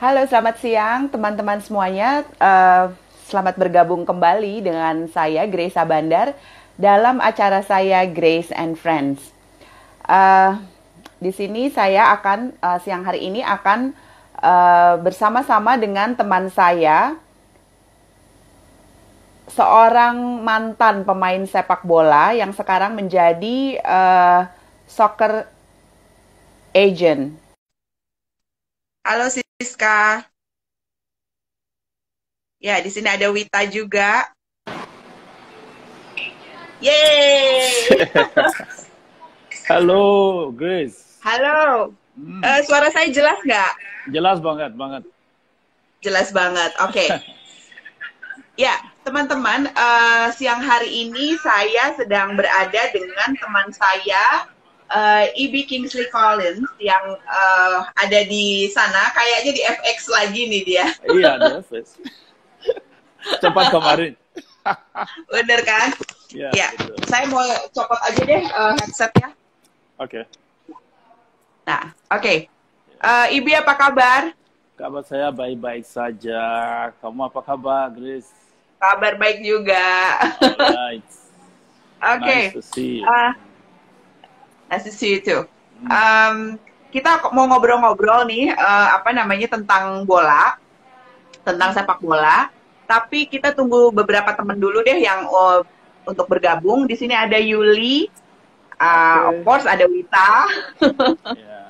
Halo, selamat siang teman-teman semuanya. Selamat bergabung kembali dengan saya, Grace Bandar, dalam acara saya Grace and Friends. Eh, di sini saya akan siang hari ini akan bersama-sama dengan teman saya, seorang mantan pemain sepak bola yang sekarang menjadi soccer agent. Halo Siska. Ya, di sini ada Wita juga. Yeay! Halo, Grace. Halo. Hmm, Suara saya jelas nggak? jelas banget, banget. Jelas banget. Oke. Ya, teman-teman, siang hari ini saya sedang berada dengan teman saya, Ibi Kingsley Collins, yang ada di sana. Kayaknya di FX lagi nih dia. Iya, Davis. Cepat kemarin. Bener kan? Ya, Ya, betul. saya mau copot aja deh headsetnya. Oke. Nah, oke. Ibi apa kabar? Kabar saya baik-baik saja. Kamu apa kabar, Grace? Kabar baik juga. Alright. Nice Oke. to see you. Uh, nice to see you too. Kita mau ngobrol-ngobrol nih, apa namanya, tentang bola, tentang sepak bola. Tapi kita tunggu beberapa teman dulu deh yang untuk bergabung. Di sini ada Yuli, of Oke. course ada Wita, Ya.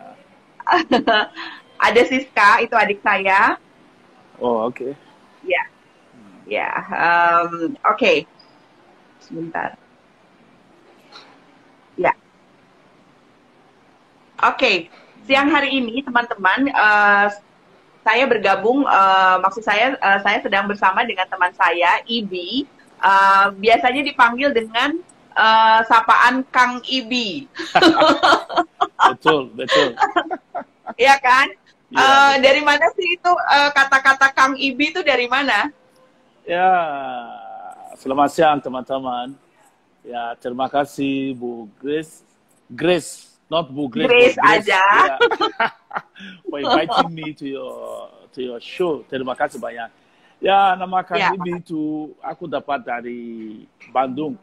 ada Siska, itu adik saya. Oh, oke. Ya, ya. Oke, sebentar. Ya, oke. Siang hari ini teman-teman, saya bergabung, maksud saya sedang bersama dengan teman saya, Ibi. Biasanya dipanggil dengan sapaan Kang Ibi. Betul, betul. Ya kan? Iya, betul. Dari mana sih itu kata-kata Kang Ibi itu dari mana? Ya, selamat siang teman-teman. Ya, terima kasih Bu Grace. Grace, not Bu Grace, but Grace Grace. aja. Yeah. For inviting me to your show. Terima kasih banyak. Ya, nama Kang Ya, Ibi itu aku dapat dari Bandung.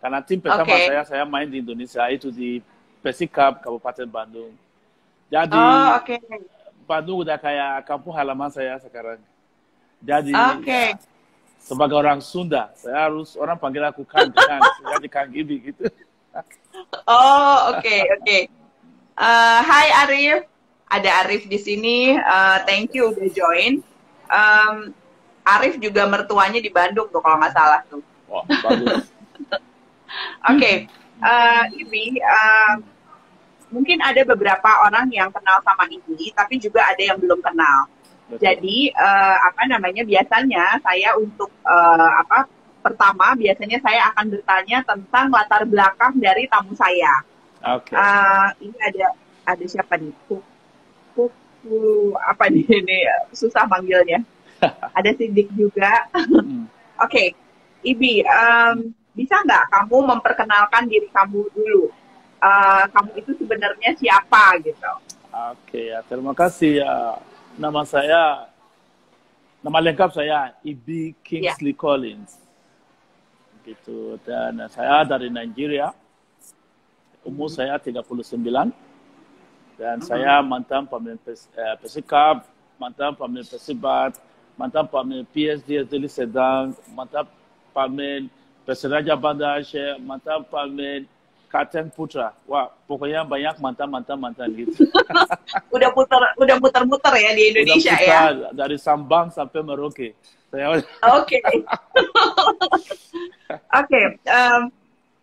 Karena tim pertama oke. saya main di Indonesia itu di Persikap Kabupaten Bandung. Oh, Jadi oke. Bandung udah kayak kampung halaman saya sekarang. Jadi Oke. ya, sebagai orang Sunda, saya harus orang panggil aku Kang, jadi Kang Ibi gitu. Oh, oke, oke. Hai Arif, ada Arif di sini. Thank Oke. you udah join. Um, Arif juga mertuanya di Bandung tuh kalau nggak salah tuh. Wah, bagus. Oke, Ibi, mungkin ada beberapa orang yang kenal sama Ibi, tapi juga ada yang belum kenal. Betul. Jadi apa namanya? Biasanya saya untuk apa? Pertama, biasanya saya akan bertanya tentang latar belakang dari tamu saya. Oke. Ini ada siapa nih? Apa nih ini susah manggilnya. Ada Sidik juga. Hmm. Oke, Ibi, bisa nggak kamu memperkenalkan diri kamu dulu? Kamu itu sebenarnya siapa gitu? Oke, ya, terima kasih ya. Nama saya, nama lengkap saya Ibi Ya. Kingsley Collins. Gitu. Dan saya dari Nigeria. Umur saya 39. Dan saya mantan pemain Persikap, mantan pemain Persibat, mantan pemain PSD Deli Sedang, mantan pemain Persiraja Banda Aceh, mantan pemain Kapten Putra. Wah, pokoknya banyak mantan gitu. Udah muter-muter ya di Udah Indonesia ya. putar dari Sambang sampai Merauke. Saya Oke. Oke,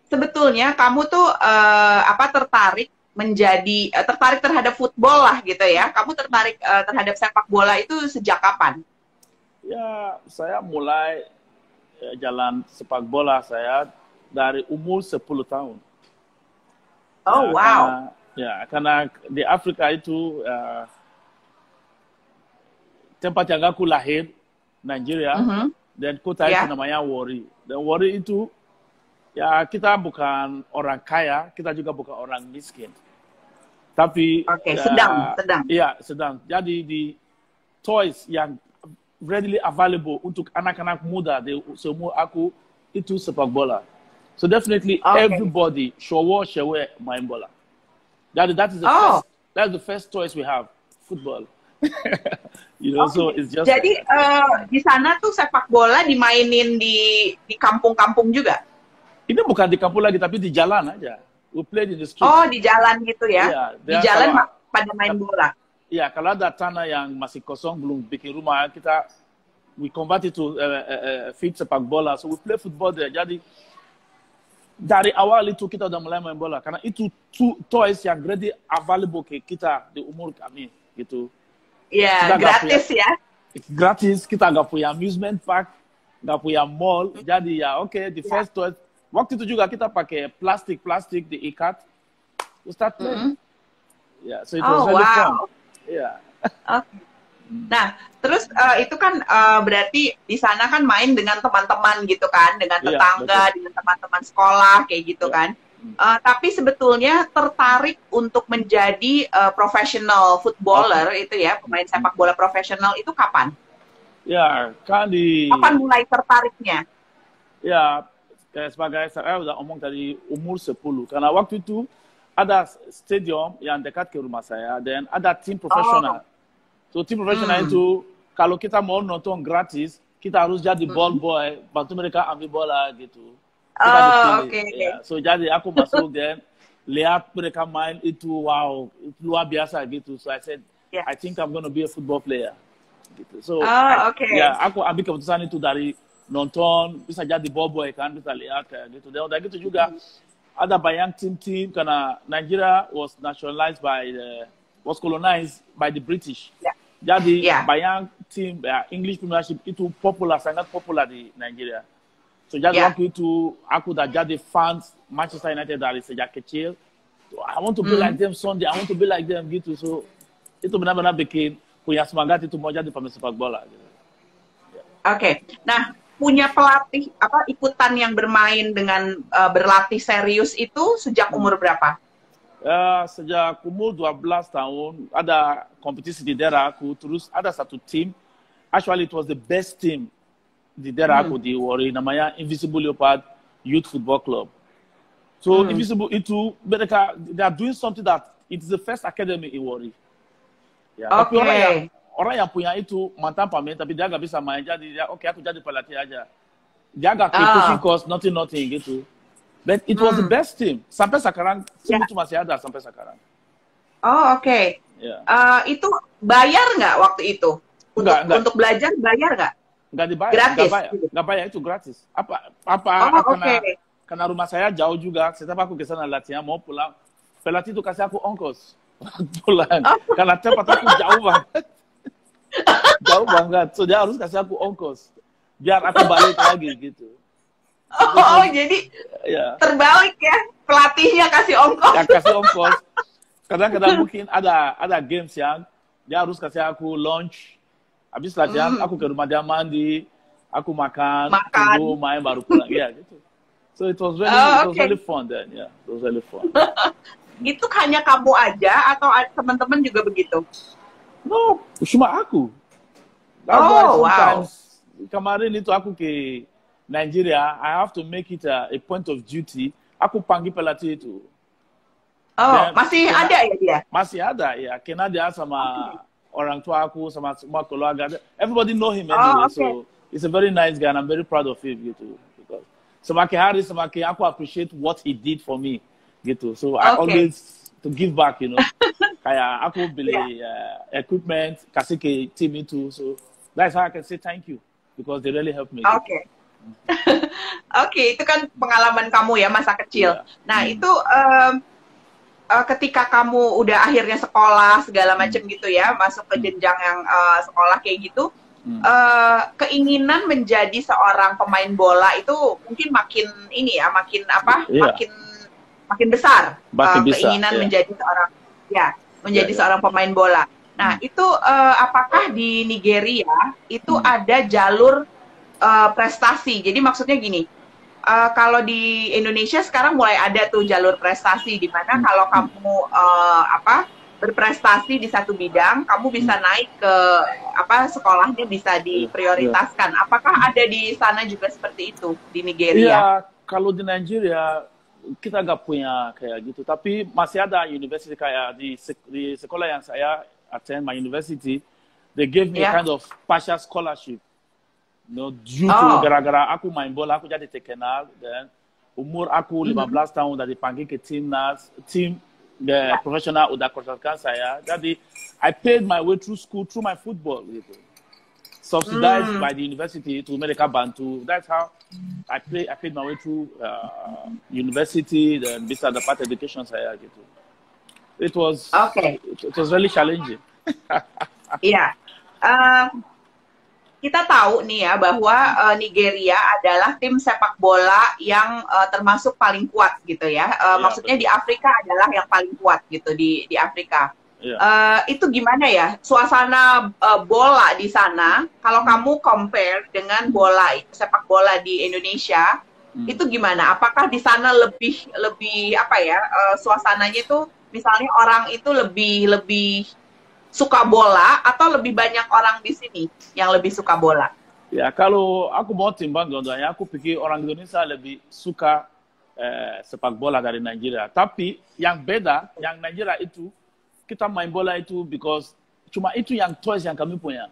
sebetulnya kamu tuh apa tertarik menjadi tertarik terhadap football lah gitu ya. Kamu tertarik terhadap sepak bola itu sejak kapan? ya saya mulai jalan sepak bola saya dari umur 10 tahun. Oh Ya, wow. karena di Afrika itu tempat yang aku lahir, Nigeria, Mhm. dan kota itu Ya. namanya Warri. Dan Warri itu ya kita bukan orang kaya, kita juga bukan orang miskin. Tapi Oke, sedang, sedang. ya sedang. Jadi di toys yang readily available untuk anak-anak muda di semua aku itu sepak bola. So definitely everybody should main bola. That is the first choice we have, football. You know, so it's just. Jadi di sana tuh sepak bola dimainin di kampung-kampung juga? Ini bukan di kampung lagi, tapi di jalan aja. We played in the street. Oh, di jalan gitu ya? Yeah, di jalan pada main bola? Iya, kalau ada tanah yang masih kosong, belum bikin rumah, we convert it to field sepak bola. So we play football there. Jadi, dari awal itu kita udah mulai main bola. Karena itu toys yang ready available ke kita di umur kami. Gitu. Iya, gratis ya? Gratis, kita nggak punya amusement park, nggak punya mall. Jadi ya, the first toys. Waktu itu juga kita pakai plastik diikat. We start playing. Yeah, so it was really fun. Yeah. Okay. Nah, terus itu kan berarti di sana kan main dengan teman-teman gitu kan, dengan tetangga, dengan teman-teman sekolah kayak gitu kan. Tapi sebetulnya tertarik untuk menjadi professional footballer itu ya, pemain sepak bola profesional itu kapan? Ya, kapan mulai tertariknya? Ya, sebagai saya udah omong dari umur 10, karena waktu itu ada stadium yang dekat ke rumah saya, dan ada tim profesional. So tim profesional itu kalau kita mau nonton gratis, kita harus jadi ball boy, bantu mereka ambil bola gitu. So jadi aku masuk dan lihat mereka main itu wow, itu luar biasa gitu. So I said, I think I'm gonna be a football player. Gitu. So aku ambil keputusan itu dari nonton, bisa jadi ball boy kan, bisa lihat kayak gitu. Dan udah gitu juga ada banyak tim karena Nigeria was colonized by the British. Jadi banyak tim English Premiership itu sangat populer di Nigeria. So jadi waktu itu aku udah jadi fans Manchester United dari sejak kecil. So, I want to be like them someday. I want to be like them gitu. So itu benar-benar bikin punya semangat itu mau jadi pemain sepak bola. Gitu. Oke. Nah, punya pelatih ikutan yang bermain dengan berlatih serius itu sejak umur berapa? Sejak umur 12 tahun ada kompetisi di daerah aku, terus ada satu tim, actually it was the best team di daerah aku di Warri, namanya Invisible Leopard Youth Football Club. So Invisible itu mereka they are doing something that it is the first academy in Warri. Tapi orang yang punya itu mantan pemain tapi dia nggak bisa main, jadi dia aku jadi pelatih aja. Dia nggak coaching course, nothing gitu. But it was the best team. Sampai sekarang, itu masih ada sampai sekarang. Oh, oke. Itu bayar nggak waktu itu? Untuk belajar bayar nggak? Nggak dibayar. Gratis? Nggak bayar, itu gratis. Karena rumah saya jauh juga. Setiap aku ke sana latihan, mau pulang, pelatih itu kasih aku ongkos. Pulang. Karena tempat aku jauh banget. Jauh banget. So, dia harus kasih aku ongkos. Biar aku balik lagi, gitu. Jadi terbalik ya, pelatihnya kasih ongkos. Ya, kasih ongkos. Kadang-kadang mungkin ada games yang dia harus kasih aku lunch. Habis latihan, aku ke rumah dia mandi, aku makan, tunggu main baru pulang. Ya, gitu. So it was really fun then. Yeah, it was really fun. Itu hanya kamu aja atau teman-teman juga begitu? No, cuma aku. Kemarin itu aku ke Nigeria, I have to make it a point of duty. Aku panggil pelatih itu. Masih ada ya dia? Masih ada, ya. Karena dia sama orang tua aku, sama semua keluarga. Everybody know him anyway, so he's a very nice guy and I'm very proud of him, gitu. Because semakin hari, semakin aku appreciate what he did for me, gitu. So I always to give back, you know. Kayak aku beli equipment, kasih ke team itu. So that's how I can say thank you. Because they really helped me. Oke, itu kan pengalaman kamu ya masa kecil. Nah, itu ketika kamu udah akhirnya sekolah segala macam gitu ya, masuk ke jenjang yang sekolah kayak gitu, keinginan menjadi seorang pemain bola itu mungkin makin makin besar. Keinginan menjadi seorang pemain bola. Nah, itu apakah di Nigeria itu ada jalur prestasi? Jadi maksudnya gini, kalau di Indonesia sekarang mulai ada tuh jalur prestasi di mana kalau kamu berprestasi di satu bidang, kamu bisa naik ke sekolahnya bisa diprioritaskan. Apakah ada di sana juga seperti itu di Nigeria? Iya, kalau di Nigeria kita nggak punya kayak gitu. Tapi masih ada university kayak di sekolah yang saya attend, my university, they gave me a kind of partial scholarship. Due to gara-gara aku main bola, aku jadi terkenal. Dan umur aku 15 tahun dari panggil ke tim profesional udah kontrakkan saya. Jadi I paid my way through school through my football gitu. Subsidized by the university to mereka bantu. That's how I paid my way through university dan bisa dapat education saya gitu. It was really challenging. Iya. Kita tahu nih ya bahwa Nigeria adalah tim sepak bola yang termasuk paling kuat gitu ya. Maksudnya betul. Di Afrika adalah yang paling kuat gitu di Afrika. Itu gimana ya suasana bola di sana? Kalau kamu compare dengan bola sepak bola di Indonesia, itu gimana? Apakah di sana lebih suasananya itu misalnya orang itu lebih suka bola atau lebih banyak orang di sini yang lebih suka bola? Ya, kalau aku mau timbang dua-duanya, aku pikir orang Indonesia lebih suka sepak bola dari Nigeria. Tapi yang beda, yang Nigeria itu, kita main bola itu because cuma itu yang toys yang kami punya.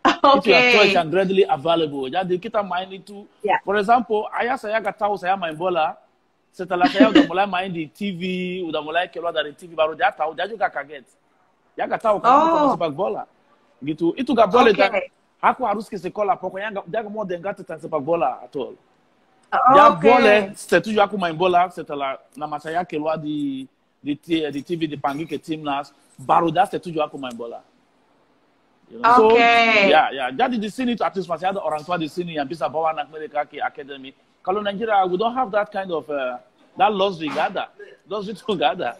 Itu yang toys yang readily available. Jadi kita main itu, for example, ayah saya nggak tahu saya main bola. Setelah saya udah mulai main di TV, udah mulai keluar dari TV, baru dia tahu, dia juga kaget. Ya nggak tahu kalau sepak bola gitu, itu nggak boleh dan aku harus ke sekolah, pokoknya dia nggak mau dengar tentang sepak bola atau dia boleh setuju aku main bola setelah nama saya keluar di TV dipanggil ke timnas, baru dia setuju aku main bola. So ya jadi di sini at least masih ada orang tua di sini yang bisa bawa anak mereka ke akademi. Kalau Nigeria, we don't have that kind of that luxury, nggak ada, luxury itu nggak ada,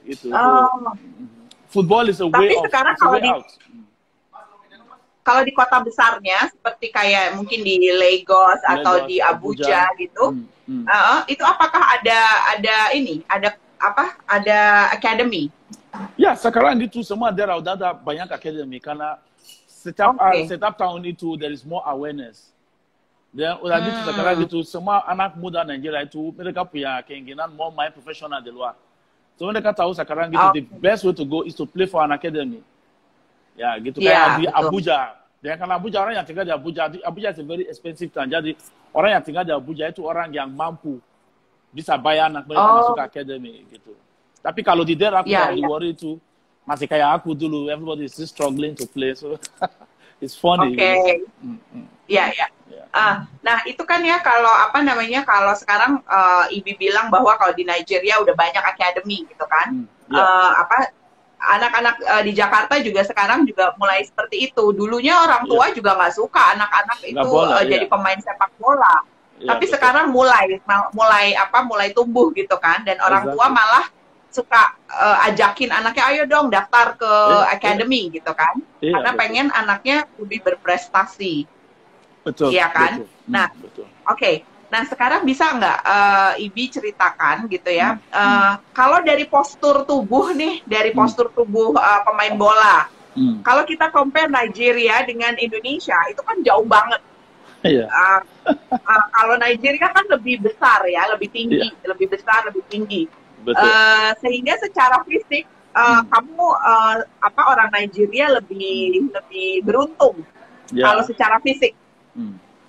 itu. Football is a way out. Sekarang kalau di kota besarnya seperti kayak mungkin di Lagos atau di Abuja gitu, itu apakah ada academy? Ya, sekarang itu semua daerah udah ada banyak academy karena setiap tahun itu there is more awareness. Dan udah gitu sekarang itu semua anak muda Nigeria itu mereka punya keinginan mau main profesional di luar. So mereka tahu sekarang gitu, the best way to go is to play for an academy. Ya gitu kayak di Abuja. Dan karena Abuja, orang yang tinggal di Abuja is a very expensive town. Jadi orang yang tinggal di Abuja itu orang yang mampu bisa bayar anak mereka masuk ke academy gitu. Tapi kalau di daerah di worry itu masih kayak aku dulu, everybody is still struggling to play, so it's funny. Nah itu kan ya kalau kalau sekarang Ibi bilang bahwa kalau di Nigeria udah banyak academy gitu kan, anak-anak di Jakarta juga sekarang juga mulai seperti itu. Dulunya orang tua juga nggak suka anak-anak itu jadi pemain sepak bola, tapi sekarang mulai tumbuh gitu kan, dan orang tua malah suka ajakin anaknya, ayo dong daftar ke academy gitu kan, karena pengen anaknya lebih berprestasi. Betul. Iya kan? Betul. Nah, Nah, sekarang bisa nggak Ibi ceritakan gitu ya, kalau dari postur tubuh nih, pemain bola, kalau kita compare Nigeria dengan Indonesia, itu kan jauh banget. Kalau Nigeria kan lebih besar ya, lebih tinggi, lebih besar, lebih tinggi. Sehingga secara fisik, kamu orang Nigeria lebih beruntung kalau secara fisik.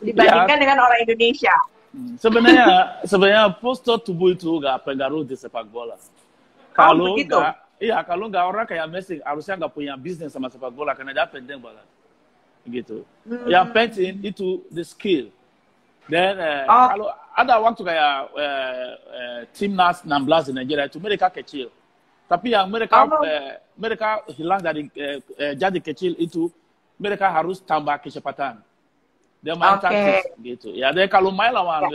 Dibandingkan dengan orang Indonesia. Sebenarnya postur tubuh itu nggak pengaruh di sepak bola. Kalau nggak orang kayak Messi harusnya nggak punya bisnis sama sepak bola karena dia pendek banget. Gitu. Yang penting itu the skill. Dan kalau ada waktu kayak timnas 16 di Nigeria itu mereka kecil. Tapi yang mereka hilang dari jadi kecil itu mereka harus tambah kecepatan. Dia main taktis gitu. Ya, dan kalau main lawan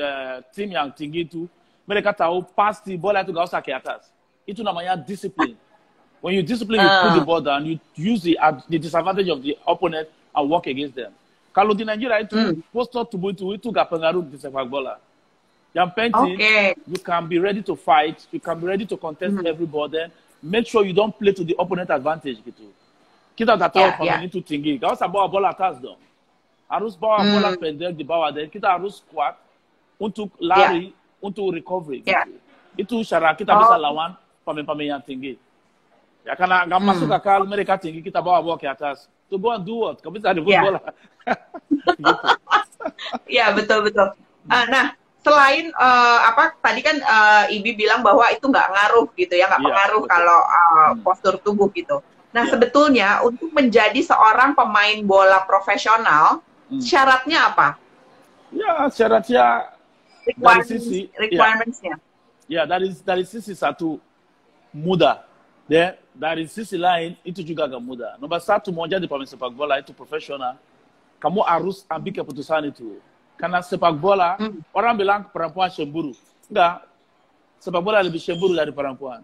tim yang tinggi itu, mereka tahu pasti bola itu gak usah ke atas. Itu namanya disiplin. When you discipline, you put the ball down, you use the disadvantage of the opponent and work against them. Kalau di Nigeria itu, postur tubuh itu gak pengaruh di sepak bola. Yang penting, you can be ready to fight, you can be ready to contest every ball, then make sure you don't play to the opponent advantage gitu. Kita dah tahu pemain itu tinggi. Kau usah bawa bola atas dong. Harus bawa bola pendek di bawah, dan kita harus kuat untuk lari, untuk recovery. Gitu. Itu cara kita bisa lawan pemain-pemain yang tinggi. Ya karena nggak masuk akal mereka tinggi, kita bawa ke atas. To go and do what? Kamu bisa rebut bola. Gitu. Ya, betul-betul. Nah, selain tadi kan Ibi bilang bahwa itu nggak ngaruh gitu ya, nggak pengaruh kalau postur tubuh gitu. Nah, sebetulnya untuk menjadi seorang pemain bola profesional, syaratnya apa? Ya, syaratnya dari sisi requirements-nya. Ya, dari sisi satu mudah. Dan dari sisi lain itu juga agak mudah. Nomor satu, mau jadi pemain sepak bola itu profesional, kamu harus ambil keputusan itu. Karena sepak bola, orang bilang perempuan cemburu. Enggak, sepak bola lebih cemburu dari perempuan.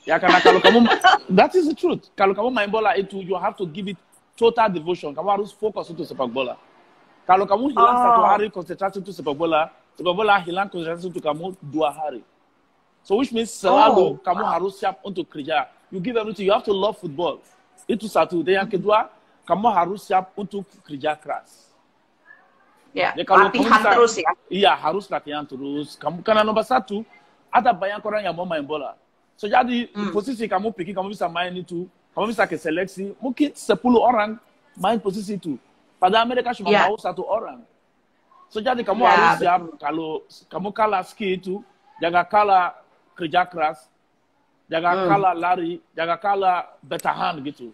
Ya karena kalau kamu, that is the truth. Kalau kamu main bola itu, you have to give it total devotion. Kamu harus fokus untuk sepak bola. Kalau kamu hilang satu hari konsentrasi untuk sepak bola hilang konsentrasi untuk kamu 2 hari. So which means selalu kamu harus siap untuk kerja. You give everything, you have to love football. Itu satu. Dan yang kedua, kamu harus siap untuk kerja keras. Ya, latihan terus ya? Iya, harus latihan terus. Karena nomor satu, ada banyak orang yang mau main bola. So jadi, posisi kamu pikir kamu bisa main itu, kamu bisa ke seleksi, mungkin 10 orang main posisi itu. Padahal mereka cuma mau 1 orang. So jadi, kamu harus siap. Kalau kamu kalah ski itu, jangan kalah kerja keras, jangan kalah lari, jangan kalah bertahan gitu.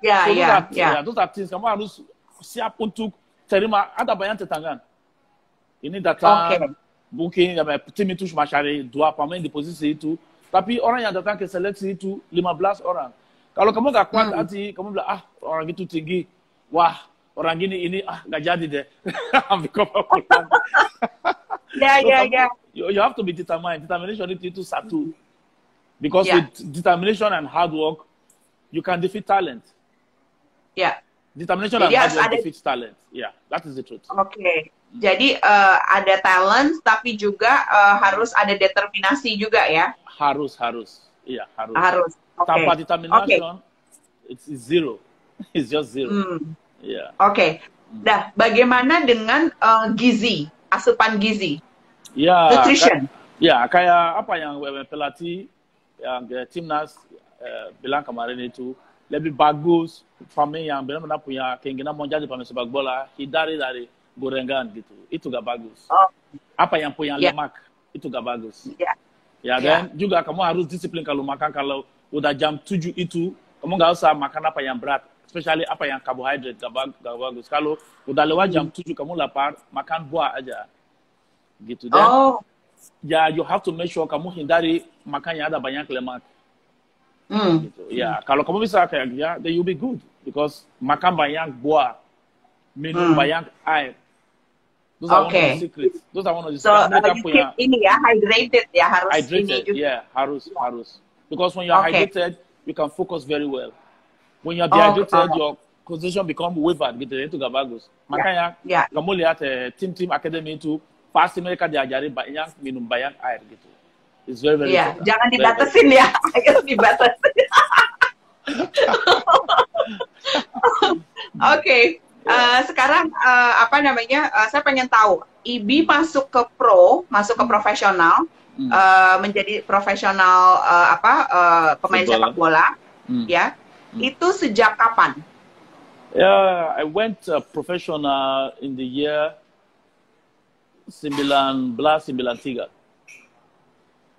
Ya. Itu artinya kamu harus siap untuk terima. Ada banyak tantangan. Ini datang, mungkin tim itu cuma cari 2 pemain di posisi itu, tapi orang yang datang ke seleksi itu 15 orang. Kalau kamu nggak kuat hati, kamu bilang, orang itu tinggi, wah, orang gini ini, nggak jadi deh. Ya. You have to be determined. Determination itu satu. Because with determination and hard work, you can defeat talent. Ya. Determination and hard work defeats talent. Yeah, that is the truth. Oke. Jadi ada talent, tapi juga harus ada determinasi juga ya? Harus. Iya, harus. Harus. Tanpa determination, it's zero. It's just zero. Yeah. Oke. Nah, bagaimana dengan gizi, asupan gizi? Ya, nutrition. Kayak apa yang pelatih yang timnas bilang kemarin itu, lebih bagus pemain yang benar-benar punya keinginan mau jadi pemain sepak bola, hindari dari gorengan gitu. Itu gak bagus. Apa yang punya lemak, itu gak bagus. Dan juga kamu harus disiplin kalau makan. Kalau udah jam 7 itu, kamu gak usah makan apa yang berat. Especially apa yang carbohydrate, gak bagus. Kalau udah lewat jam 7, kamu lapar, makan buah aja. Gitu. Dan you have to make sure kamu hindari makannya ada banyak lemak. Gitu. Ya, kalau kamu bisa kayak then you'll be good. Because makan banyak buah, minum banyak air. Those are one of the secrets. Those are one of the secrets. So, keep ini ya, hydrated ya, harus hydrated, ini juga. Harus. Because when you're hydrated, you can focus very well. When you're dehydrated, your concentration become wavered gitu. Itu gak bagus. Makanya, kamu lihat tim academy itu, pasti mereka diajari banyak minum banyak air gitu. It's very important. Jangan dibatasin ya, air dibatasin. Oke. Sekarang saya pengen tahu, Ibi masuk ke profesional, menjadi profesional pemain sepak bola, ya. Itu sejak kapan? I went professional in the year 1993.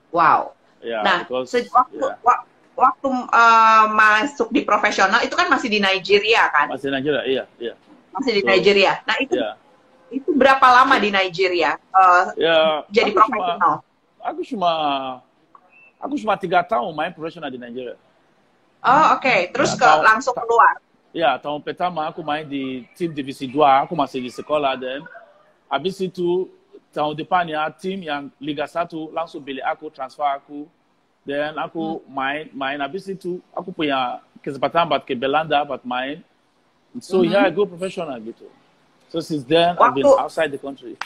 Wow. Nah, waktu masuk di profesional itu kan masih di Nigeria kan? Masih di Nigeria, iya. Masih di Nigeria. Nah, itu berapa lama di Nigeria jadi profesional? Aku cuma 3 tahun main profesional di Nigeria. Oke. Terus langsung keluar? Ya, tahun pertama aku main di tim divisi 2, aku masih di sekolah dan habis itu tahun depannya tim yang Liga 1 langsung beli aku, transfer aku, dan aku main habis itu aku punya kesempatan buat ke Belanda buat main. So I go professional gitu. So since then I've been outside the country.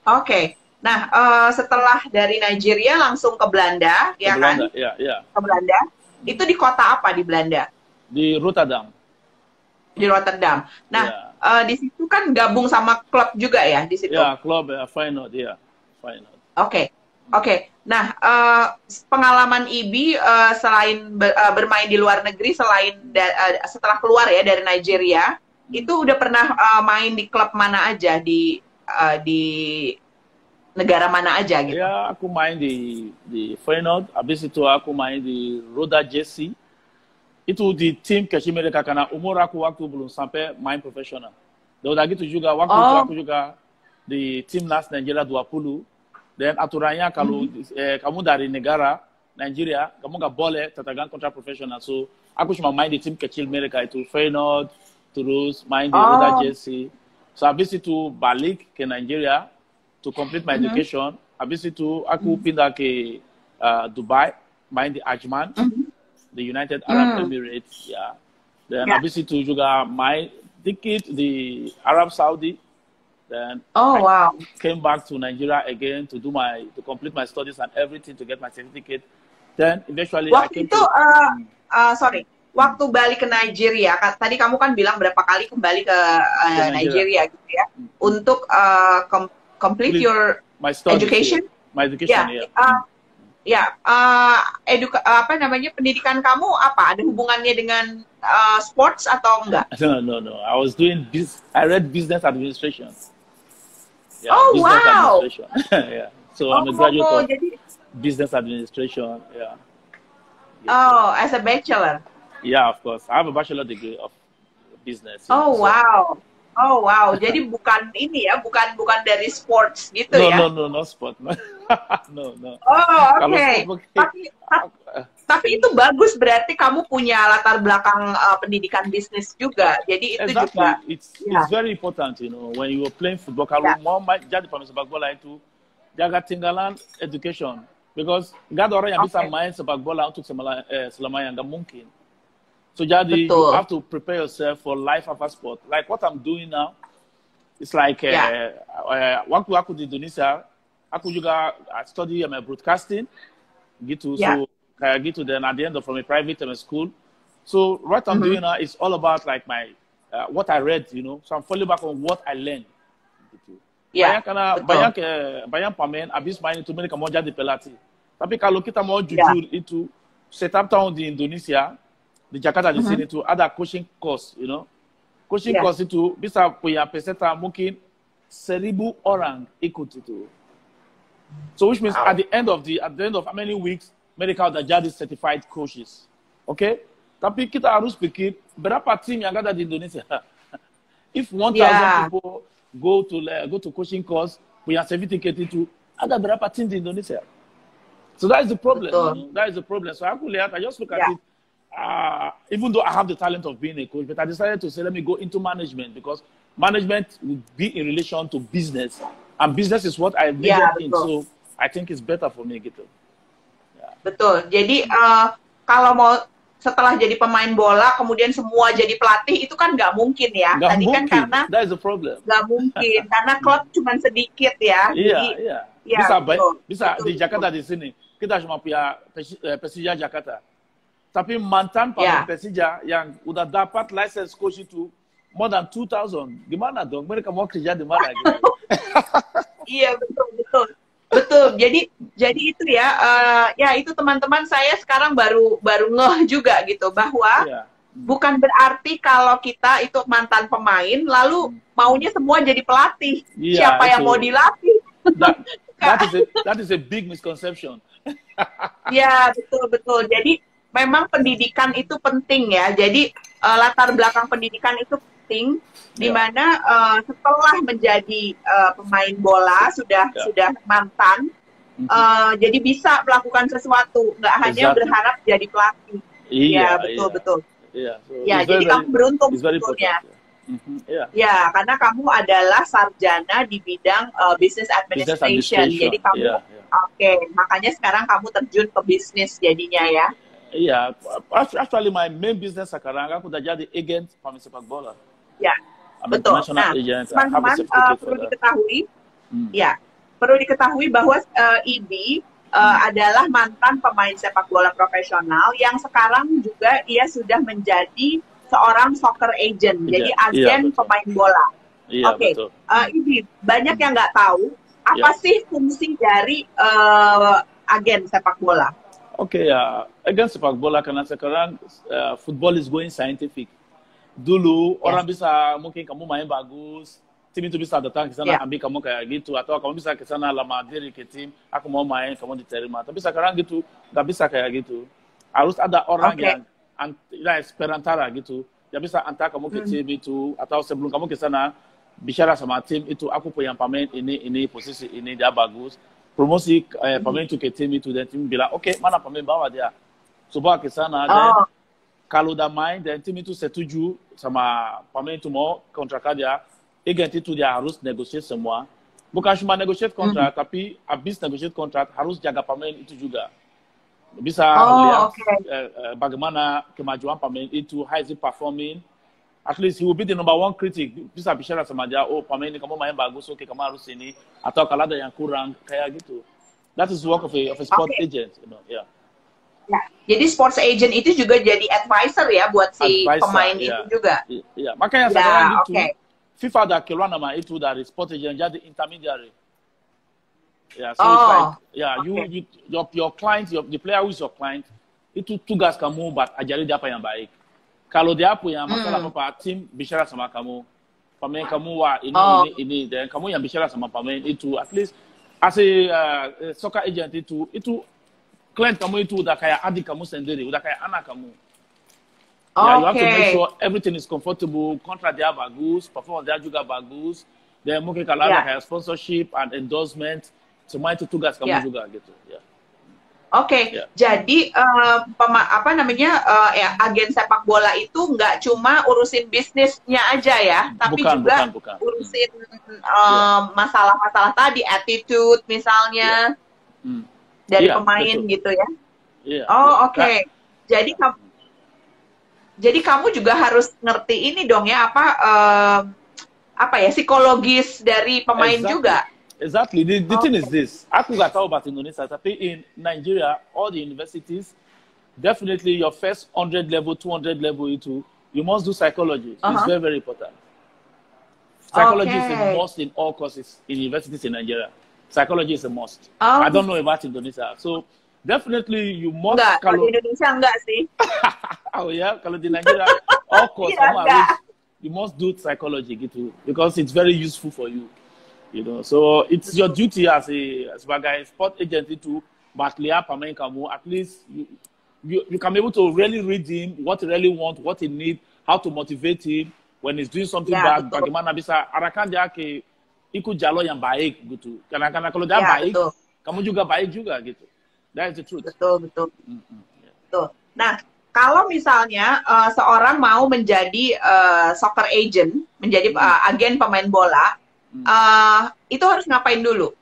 Oke. Nah, setelah dari Nigeria langsung ke Belanda, Ke ya kan? Belanda, ya, ya. Ke Belanda. Itu di kota apa di Belanda? Di Rotterdam. Di Rotterdam. Nah, Ya, di situ kan gabung sama klub juga ya di situ. ya, klub Feyenoord, ya, Feyenoord. Oke, oke. Nah, pengalaman Ibi selain bermain di luar negeri, selain setelah keluar ya dari Nigeria, itu udah pernah main di klub mana aja di negara mana aja gitu? Ya, aku main di Feyenoord, habis itu aku main di Roda JC. Itu di tim kecil mereka karena umur aku waktu belum sampai main profesional. Dan udah gitu juga waktu itu aku juga di timnas Nigeria 20. Dan aturannya kalau kamu dari negara Nigeria, kamu nggak boleh tertekan kontrak profesional. So aku cuma main di tim kecil mereka itu Feyenoord, terus main di Roda JC. So habis itu balik ke Nigeria to complete my education. Habis itu aku pindah ke Dubai, main di Ajman. The United Arab Emirates, ya. Dan habis itu juga my ticket di Arab Saudi. Then I came back to Nigeria again to complete my studies and everything to get my certificate. Then eventually I came sorry, waktu balik ke Nigeria, tadi kamu kan bilang berapa kali kembali ke Nigeria gitu ya, untuk complete your education. My education, ya. Apa namanya, pendidikan kamu apa? Ada hubungannya dengan sports atau enggak? No. I read business administration. Yeah, business administration. Yeah. So I'm a graduate of business administration. Yeah. Oh, as a bachelor. Yeah, of course. I have a bachelor degree of business. Oh wow. Jadi bukan ini ya, bukan dari sports gitu ya? No sport. No. Oh, oke. Tapi itu bagus, berarti kamu punya latar belakang pendidikan bisnis juga. Jadi itu juga. It's very important, you know, when you are playing football. Kalau mau jadi pemain sepak bola itu jaga tinggalan education, because nggak ada orang yang bisa main sepak bola untuk selamanya, nggak mungkin. So jadi you have to prepare yourself for life after sport. Like what I'm doing now, it's like waktu aku di Indonesia, aku juga study broadcasting, gitu. So kayak gitu. Then at the end of from a private school, so what I'm doing now is all about like my what I read, you know. So I'm falling back on what I learned. Gitu. Banyak karena banyak pemain habis main itu mereka mau jadi pelatih. Tapi kalau kita mau jujur itu setiap tahun di Indonesia, di Jakarta di sini itu ada coaching course, you know. Coaching course itu bisa punya peserta mungkin 1,000 orang ikut itu. So which means at the end of how many weeks mereka udah jadi certified coaches. Okay? Tapi kita harus pikir berapa tim yang ada di Indonesia. If 1,000 people go to coaching course punya certificate itu, ada berapa tim di Indonesia? So that is the problem. You know? That is the problem. So aku lihat, I just look at it. Even though I have the talent of being a coach, but I decided to say, let me go into management, because management will be in relation to business, and business is what I majored in. So I think it's better for me gitu. Betul. Jadi kalau mau setelah jadi pemain bola kemudian semua jadi pelatih, itu kan nggak mungkin ya. Tadi kan karena that is the problem. Nggak mungkin karena klub cuma sedikit ya. Iya. Bisa di Jakarta di sini kita cuma punya Persija Jakarta. Tapi mantan pemain Persija yang udah dapat license coach itu more than 2,000. Gimana dong? Mereka mau kerja di mana gitu? Iya, betul. Jadi itu ya, itu teman-teman, saya sekarang baru ngeh juga gitu bahwa bukan berarti kalau kita itu mantan pemain lalu maunya semua jadi pelatih. Siapa yang mau dilatih? That is a big misconception. Ya, betul. Jadi memang pendidikan itu penting ya. Jadi latar belakang pendidikan itu penting, di mana setelah menjadi pemain bola sudah mantan, jadi bisa melakukan sesuatu, nggak hanya berharap jadi pelatih. Iya, betul. Jadi kamu beruntung sebetulnya. Ya, karena kamu adalah sarjana di bidang business administration. Jadi kamu, makanya sekarang kamu terjun ke bisnis jadinya ya. Iya, actually my main business sekarang aku udah jadi agent pemain sepak bola. Ya, betul. Nah, teman-teman perlu diketahui, perlu diketahui bahwa Ibi adalah mantan pemain sepak bola profesional yang sekarang juga ia sudah menjadi seorang soccer agent, jadi agen pemain bola. Iya, Oke, betul. Ibi, banyak yang nggak tahu apa sih fungsi dari agen sepak bola? Oke, agen sepak bola karena sekarang football is going scientific. Dulu orang bisa, mungkin kamu main bagus, tim itu bisa datang ke sana ambil kamu kayak gitu, atau kamu bisa ke sana lamar diri ke tim, aku mau main, kamu diterima. Tapi sekarang gitu, nggak bisa kayak gitu. Harus ada orang yang perantara gitu, yang bisa antar kamu ke tim itu, atau sebelum kamu ke sana, bicara sama tim itu, aku punya pemain ini, posisi ini, dia bagus. Promosi pemain itu ke tim itu, dan tim bilang, oke, mana pemain bawa dia. Coba ke sana, dan kalau udah main, dan tim itu setuju sama pemain itu mau kontrak dia, agent itu dia harus negosiasi semua. Bukan cuma negosiasi kontrak, tapi habis negosiasi kontrak harus jaga pemain itu juga. Bisa lihat bagaimana kemajuan pemain itu, how is he performing. At least he will be the number one critic. Bisa bicara sama dia, oh pemain ini kamu main bagus, oke kamu harus ini. Atau kalau ada yang kurang, kayak gitu. That is work of a sport agent. You know, Ya, jadi sports agent itu juga jadi advisor ya buat si pemain itu juga. Iya, makanya sekarang gitu, FIFA ada keluar nama itu dari sport agent jadi intermediary. Yeah, so it's like, your client, the player who is your client, itu tugas kamu buat ajari dia apa yang baik. Kalau dia punya masalah apa, tim bicara sama kamu, pemain kamu ini, dan kamu yang bicara sama pemain itu, at least as a soccer agent itu klien kamu itu udah kayak adik kamu sendiri, udah kayak anak kamu. You have to make sure everything is comfortable, kontrak dia bagus, performance dia juga bagus, dan mungkin kalau ada kayak sponsorship and endorsement, semua itu tugas kamu juga gitu. Jadi agen sepak bola itu nggak cuma urusin bisnisnya aja ya, tapi juga urusin masalah-masalah tadi, attitude misalnya. Dari pemain gitu ya. Jadi kamu juga harus ngerti ini dong ya, psikologis dari pemain juga. Exactly. The thing is this. Aku nggak tahu bahasa Indonesia, tapi in Nigeria, all the universities, definitely your first 100 level, 200 level itu, you must do psychology. It's very, very important. Psychology is a must in all courses in universities in Nigeria. Psychology is a must. I don't know about Indonesia. So definitely you must. Kalau di Indonesia enggak sih. Kalau di Nigeria, of course, you must do psychology gitu, because it's very useful for you. You know, so it's your duty as sebagai sport agent itu, but lihat pemain kamu, at least you can be able to really read him, what he really want, what he need, how to motivate him when he's doing something bad. Bagaimana bisa arahkan dia ke ikut jalur yang baik gitu. Karena kalau dia baik, kamu juga baik juga gitu. That is the truth. Betul. Nah, kalau misalnya seorang mau menjadi soccer agent, menjadi agen pemain bola, itu harus ngapain dulu?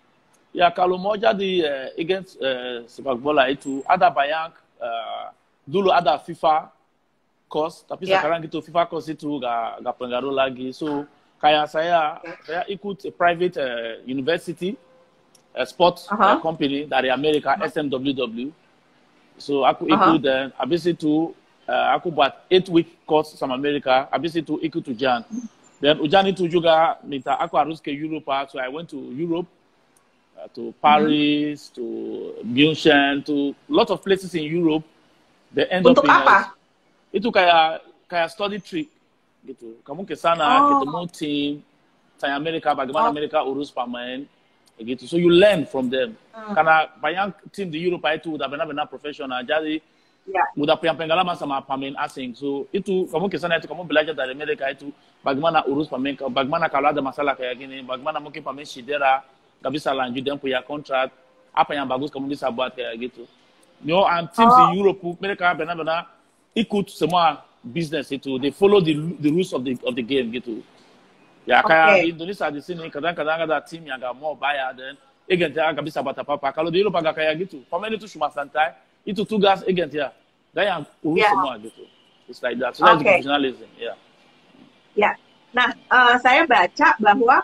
Ya, kalau mau jadi agen sepak bola itu ada banyak. Dulu ada FIFA course, tapi sekarang gitu FIFA course itu gak pengaruh lagi. So kayak saya ikut private university, sports company dari Amerika, SMWW. So aku ikut, dan habis itu aku buat 8-week course sama Amerika, habis itu ikut ujian. Dan ujian itu juga minta aku harus ke Eropa, so I went to Europe, to Paris, to München, to lot of places in Europe. Untuk apa? Itu kayak study trip gitu. Kamu ke sana, ketemu tim, tanya Amerika, bagaimana Amerika urus pemain, gitu. So you learn from them. Karena banyak tim di Eropa itu udah benar-benar profesional, jadi udah punya pengalaman sama pemain asing. So itu kamu ke sana itu kamu belajar dari Amerika itu bagaimana urus pemain, bagaimana kalau ada masalah kayak gini, bagaimana mungkin pemain cedera, nggak bisa lanjut dan punya kontrak, apa yang bagus kamu bisa buat kayak gitu. You know, and teams in Europe, mereka benar-benar ikut semua business itu, they follow the rules of the game gitu. Ya kayak di Indonesia di sini kadang-kadang ada tim yang nggak mau bayar, dan agent ya nggak bisa buat apa-apa. Kalau di Eropa nggak kayak gitu, pemain itu cuma santai, itu tugas agent ya, dan yang urus semua gitu. It's like that. So that's professionalism. Nah, saya baca bahwa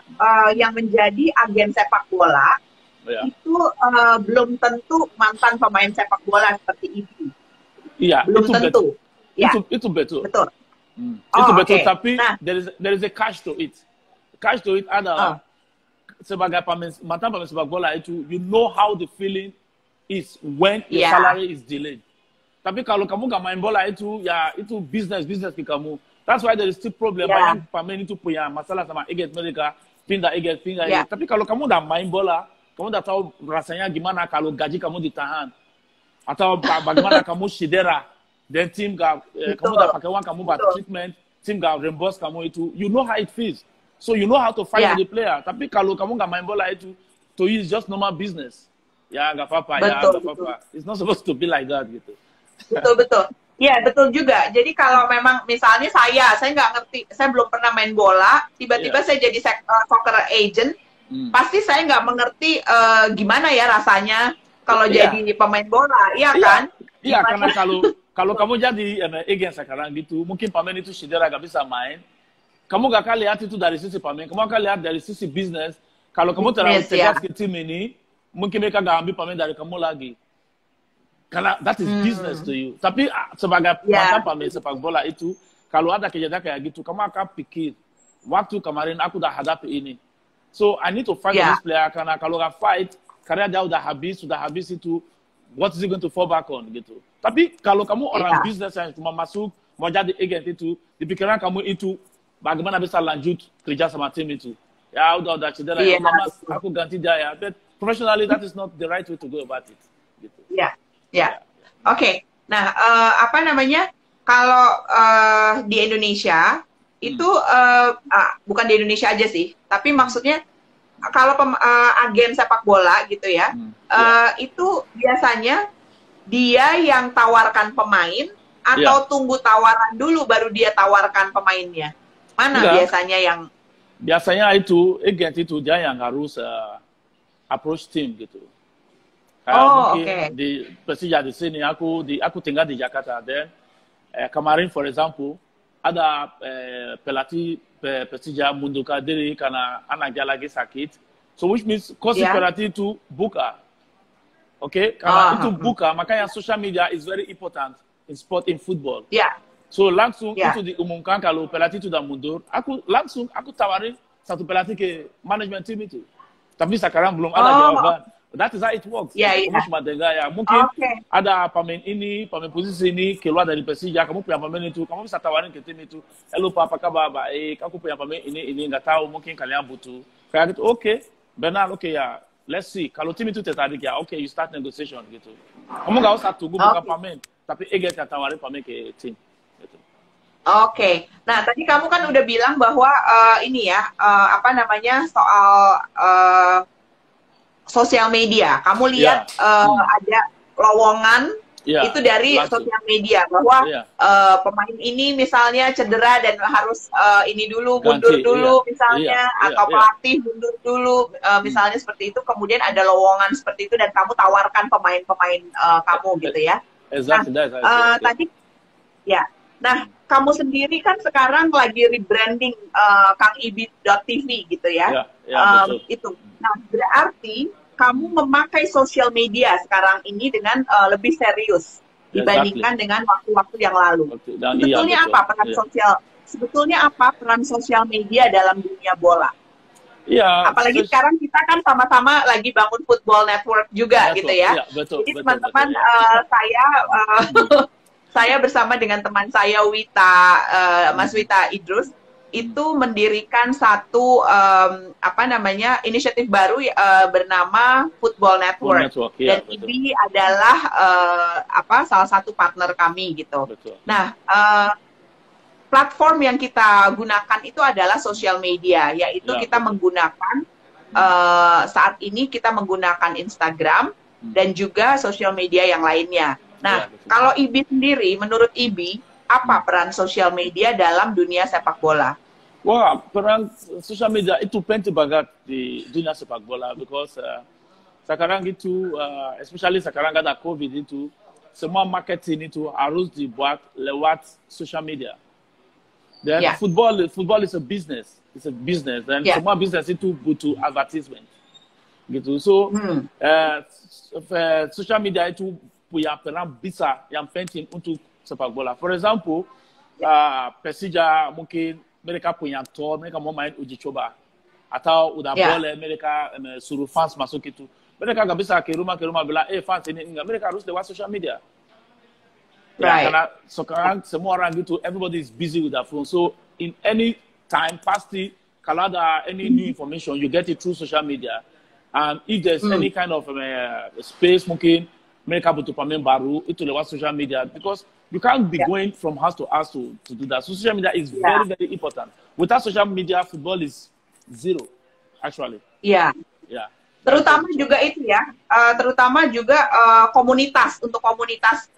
yang menjadi agen sepak bola itu belum tentu mantan pemain sepak bola seperti Ibi. Iya, Belum itu tentu. betul. Ya. Itu betul. Betul. Itu betul, oke. tapi Nah, there is a catch to it. Catch to it adalah sebagai mantan pemain sepak bola itu, you know how the feeling is when your salary is delayed. Tapi kalau kamu gak main bola itu, ya itu business ke kamu. That's why there is still problem. Banyak pemain itu punya masalah sama agent mereka, pindah agent. Tapi kalau kamu udah main bola, kamu udah tahu rasanya gimana kalau gaji kamu ditahan. Atau bagaimana kamu cedera. Dan tim kamu udah pakai uang kamu buat treatment, tim gak reimburse kamu itu. You know how it feels. So you know how to fight with the player. Tapi kalau kamu gak main bola itu, to you it's just normal business. Ya gak apa-apa, It's not supposed to be like that gitu. Betul. Iya, betul juga. Jadi kalau memang misalnya saya nggak ngerti, saya belum pernah main bola, tiba-tiba saya jadi soccer agent, pasti saya nggak mengerti gimana ya rasanya kalau jadi pemain bola, kan? Iya, karena kalau kamu jadi agent sekarang gitu, mungkin pemain itu cedera gak bisa main, kamu gak akan lihat itu dari sisi pemain, kamu akan lihat dari sisi bisnis. Kalau kamu terlalu tegas ke tim ini, mungkin mereka gak ambil pemain dari kamu lagi. Karena that is business to you. Tapi sebagai mantan pemain sepak bola itu, kalau ada kejadian kayak gitu, kamu akan pikir, waktu kemarin aku udah hadapi ini. So I need to fight with this player, karena kalau gak fight, karena dia udah habis itu, what is he going to fall back on gitu. Tapi kalau kamu orang bisnis yang cuma masuk, mau jadi agent itu, di pikiran kamu itu, bagaimana bisa lanjut kerja sama tim itu. Ya udah cedera, mas, aku ganti dia ya. But professionally, that is not the right way to go about it. Gitu. Oke. Nah, apa namanya? Kalau di Indonesia itu bukan di Indonesia aja sih, tapi maksudnya kalau agen sepak bola gitu ya, itu biasanya dia yang tawarkan pemain atau tunggu tawaran dulu baru dia tawarkan pemainnya. Mana biasanya yang? Biasanya itu agent itu dia yang harus approach team gitu. Mungkin di Persija di sini aku tinggal di Jakarta, dan kemarin for example ada pelatih Persija mundurkan diri karena anaknya lagi sakit, so which means coach pelatih itu buka, karena itu buka, makanya social media is very important in football. So langsung itu diumumkan kalau pelatih itu sudah mundur, aku tawarin satu pelatih ke manajemen tim itu, tapi sekarang belum ada jawaban. That is how it works. Kamu cuma dengar ya. Mungkin ada pemain posisi ini keluar dari Persija, kamu punya pemain itu, kamu bisa tawarin ke tim itu. Halo Pak, apa kabar? Baik. Aku punya pemain ini nggak tahu, mungkin kalian butuh. Kayak gitu, benar, ya. Let's see. Kalau tim itu tertarik ya, you start negotiation gitu. Kamu nggak usah tunggu bukan pemain, tapi agent yang tawarin pemain ke tim. Gitu. Nah tadi kamu kan udah bilang bahwa ini ya, apa namanya, soal sosial media. Kamu lihat ada lowongan itu dari sosial media bahwa pemain ini misalnya cedera dan harus ini dulu mundur dulu misalnya, atau pelatih mundur dulu misalnya seperti itu. Kemudian ada lowongan seperti itu dan kamu tawarkan pemain-pemain kamu gitu ya. Tadi nah kamu sendiri kan sekarang lagi rebranding kangibi.tv gitu ya. Itu. Nah, berarti kamu memakai sosial media sekarang ini dengan lebih serius dibandingkan dengan waktu-waktu yang lalu. Sebetulnya apa peran sosial media dalam dunia bola? Apalagi sekarang kita kan sama-sama lagi bangun Football Network juga gitu ya. Jadi teman-teman saya bersama dengan teman saya Mas Wita Idrus itu mendirikan satu inisiatif baru bernama Football Network. Dan ini adalah salah satu partner kami gitu. Nah, platform yang kita gunakan itu adalah sosial media, yaitu kita menggunakan saat ini kita menggunakan Instagram dan juga sosial media yang lainnya. Nah, kalau Ibi sendiri, menurut Ibi, apa peran sosial media dalam dunia sepak bola? Wah, peran sosial media itu penting banget di dunia sepak bola, because sekarang itu, especially sekarang ada COVID itu, semua marketing itu harus dibuat lewat sosial media. Dan football is a business, dan semua business itu butuh advertisement. gitu. So social media itu punya peran besar yang penting untuk sepak bola. For example, Persija mungkin mereka punya tour, mereka mau main uji coba atau udah boleh mereka suruh fans masuk itu. Mereka nggak bisa ke rumah bilang, fans ini enggak. Mereka harus lewat social media. Ya, karena sekarang semua orang gitu, everybody is busy with their phone. So in any time, pasti kalau ada any new information, you get it through social media. And if there's any kind of space, mungkin mereka butuh pemain baru, itu lewat social media. Because you can't be going from house to house to do that. So social media is very, very important. Without social media, football is zero, actually. Yeah. Terutama juga itu ya, terutama juga komunitas, untuk komunitas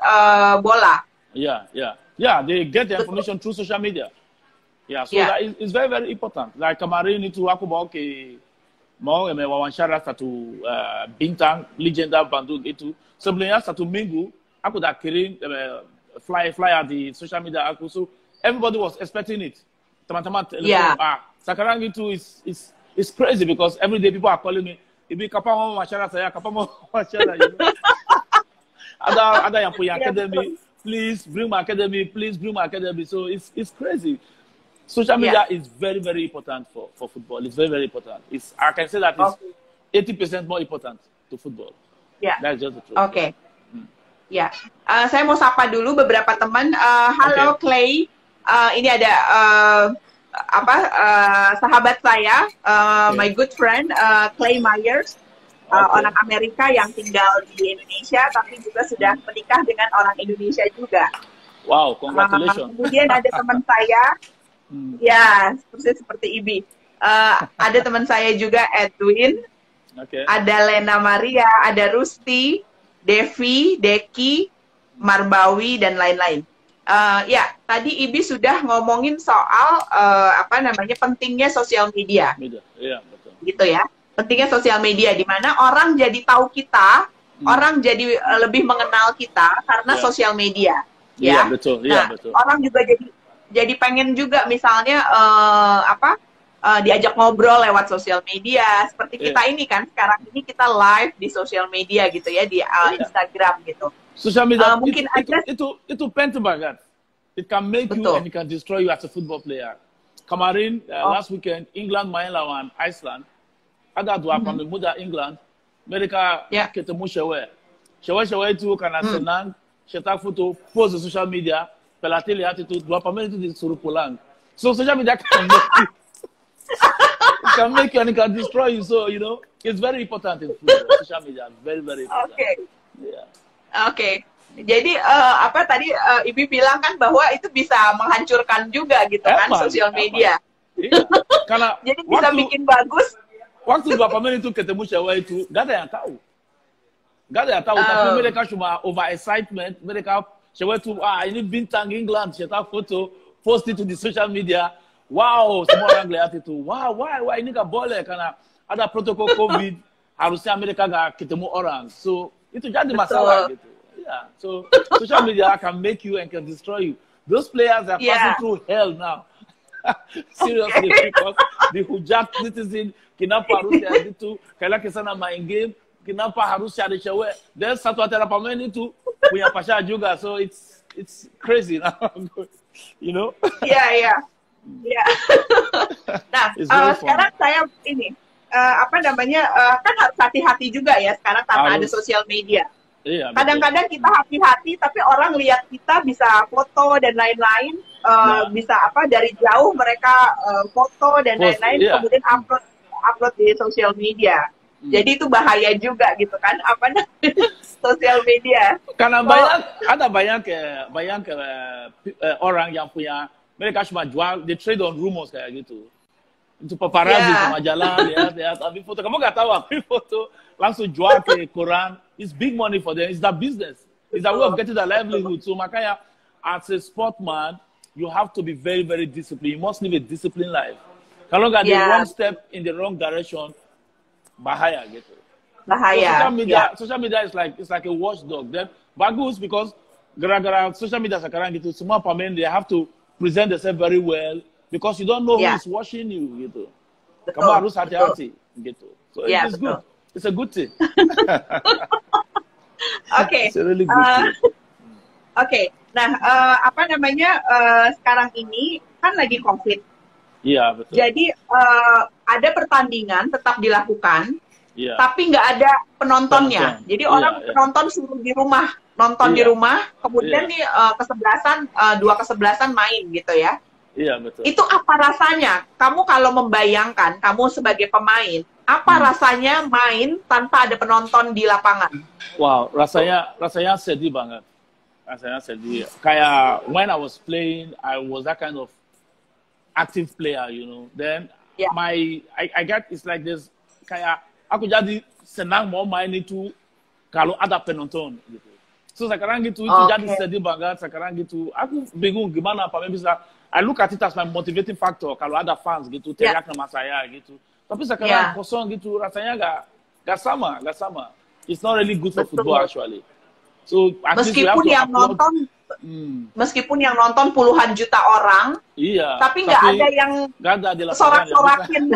bola. Yeah, they get the information through social media. Yeah, so that is very, very important. Like kemarin itu aku bawa ke mau wawancara satu bintang legenda Bandung itu. Sebelumnya satu minggu aku dah kirim flyer di social media aku. So everybody was expecting it. Teman-teman, sekarang itu is crazy because every day people are calling me. Ibi kapan mau wawancara saya, kapan mau wawancara, you know? ada yang punya academy, please bring my academy, please bring my academy. So it's crazy. Social media is very, very important for football. It's very, very important. I can say that it's 80% more important to football. Yeah. That's just the truth. Okay. Ya, saya mau sapa dulu beberapa teman. Halo Clay, ini ada sahabat saya, my good friend Clay Myers, orang Amerika yang tinggal di Indonesia, tapi juga sudah menikah dengan orang Indonesia juga. Wow, congratulations. Kemudian ada teman saya, ya seperti Ibi. Ada teman saya juga Edwin, ada Lena Maria, ada Rusti, Devi, Deki, Marbawi, dan lain-lain. Ya, tadi Ibi sudah ngomongin soal pentingnya sosial media. Iya, betul. Gitu ya. Pentingnya sosial media di mana orang jadi tahu kita, orang jadi lebih mengenal kita karena sosial media. Ya, betul. Nah, betul. Orang juga jadi pengen juga misalnya diajak ngobrol lewat sosial media seperti kita ini kan. Sekarang ini kita live di sosial media gitu ya, di Instagram gitu. Social media mungkin itu penting banget. It can make you and it can destroy you as a football player. Kemarin last weekend England main lawan Iceland. Ada dua pemain muda England. Mereka ketemu Shewe itu karena senang, cetak foto, post di social media. Pelatih lihat itu dua pemain itu disuruh pulang. So social media can make you and it can destroy you. So you know it's very important in football. Social media is very, very important. Oke. Jadi tadi Ibi bilang kan bahwa itu bisa menghancurkan juga gitu kan sosial media. Iya. Karena jadi bisa bikin bagus. Waktu dua pemain itu ketemu Shewe itu, gak ada yang tahu. Tapi mereka cuma over excitement. Mereka Shewe itu, ini bintang England, cetak foto, post itu di social media. Wow, semua orang lihat itu. Wow, ini gak boleh karena ada protokol COVID. Harusnya mereka gak ketemu orang. So itu jadi masalah gitu. So social media can make you and can destroy you. Those players are passing through hell now. Seriously, because the hujat citizen, kenapa harus ada itu? Kalau kesana main game, kenapa harus ada cewek? Dan satu antara pemain itu punya pacar juga, so it's crazy now. You know? Iya. Nah, sekarang saya ini kan harus hati-hati juga ya sekarang karena ada sosial media. Iya, kadang-kadang kita hati-hati tapi orang lihat kita bisa foto dan lain-lain, bisa dari jauh mereka foto dan lain-lain, kemudian upload di sosial media. Jadi itu bahaya juga gitu kan sosial media. Karena banyak orang yang punya, mereka cuma jual, they trade on rumors kayak gitu. Itu paparazzi sama jalan, lihat ambil foto. Kamu nggak tahu ambil foto, langsung jual ke koran. It's big money for them. It's their business. It's their way of getting their livelihood. So makanya, as a sportman, you have to be very, very disciplined. You must live a disciplined life. Kalau nggak the wrong step in the wrong direction, bahaya gitu. Bahaya. So social media is like a watchdog. Then bagus because gara-gara social media sekarang gitu, semua pemain they have to present themselves very well because you don't know who is watching you gitu. Kamu harus hati-hati gitu. So it's good. It's a good thing. Oke. It's a really good thing. Oke. Nah, apa namanya, sekarang ini kan lagi COVID. Iya, betul. Jadi ada pertandingan tetap dilakukan, Iya. tapi nggak ada penontonnya. Jadi orang penonton suruh di rumah, nonton di rumah, kemudian nih kesebelasan, 2 kesebelasan main gitu ya. Iya, betul. Itu apa rasanya? Kamu kalau membayangkan, kamu sebagai pemain, apa rasanya main tanpa ada penonton di lapangan? Wow, rasanya sedih banget. Rasanya sedih. Kayak when I was playing, I was that kind of active player, you know. Then I get it's like this. Kayak aku jadi senang mau main itu kalau ada penonton gitu. So sekarang gitu itu jadi sedih banget. Sekarang gitu aku bingung gimana apa bisa. I look at it as my motivating factor kalau ada fans gitu teriak nama saya gitu. Tapi sekarang kosong gitu rasanya gak sama. It's not really good for football actually. So meskipun yang nonton puluhan juta orang, tapi nggak ada yang sorak-sorakin.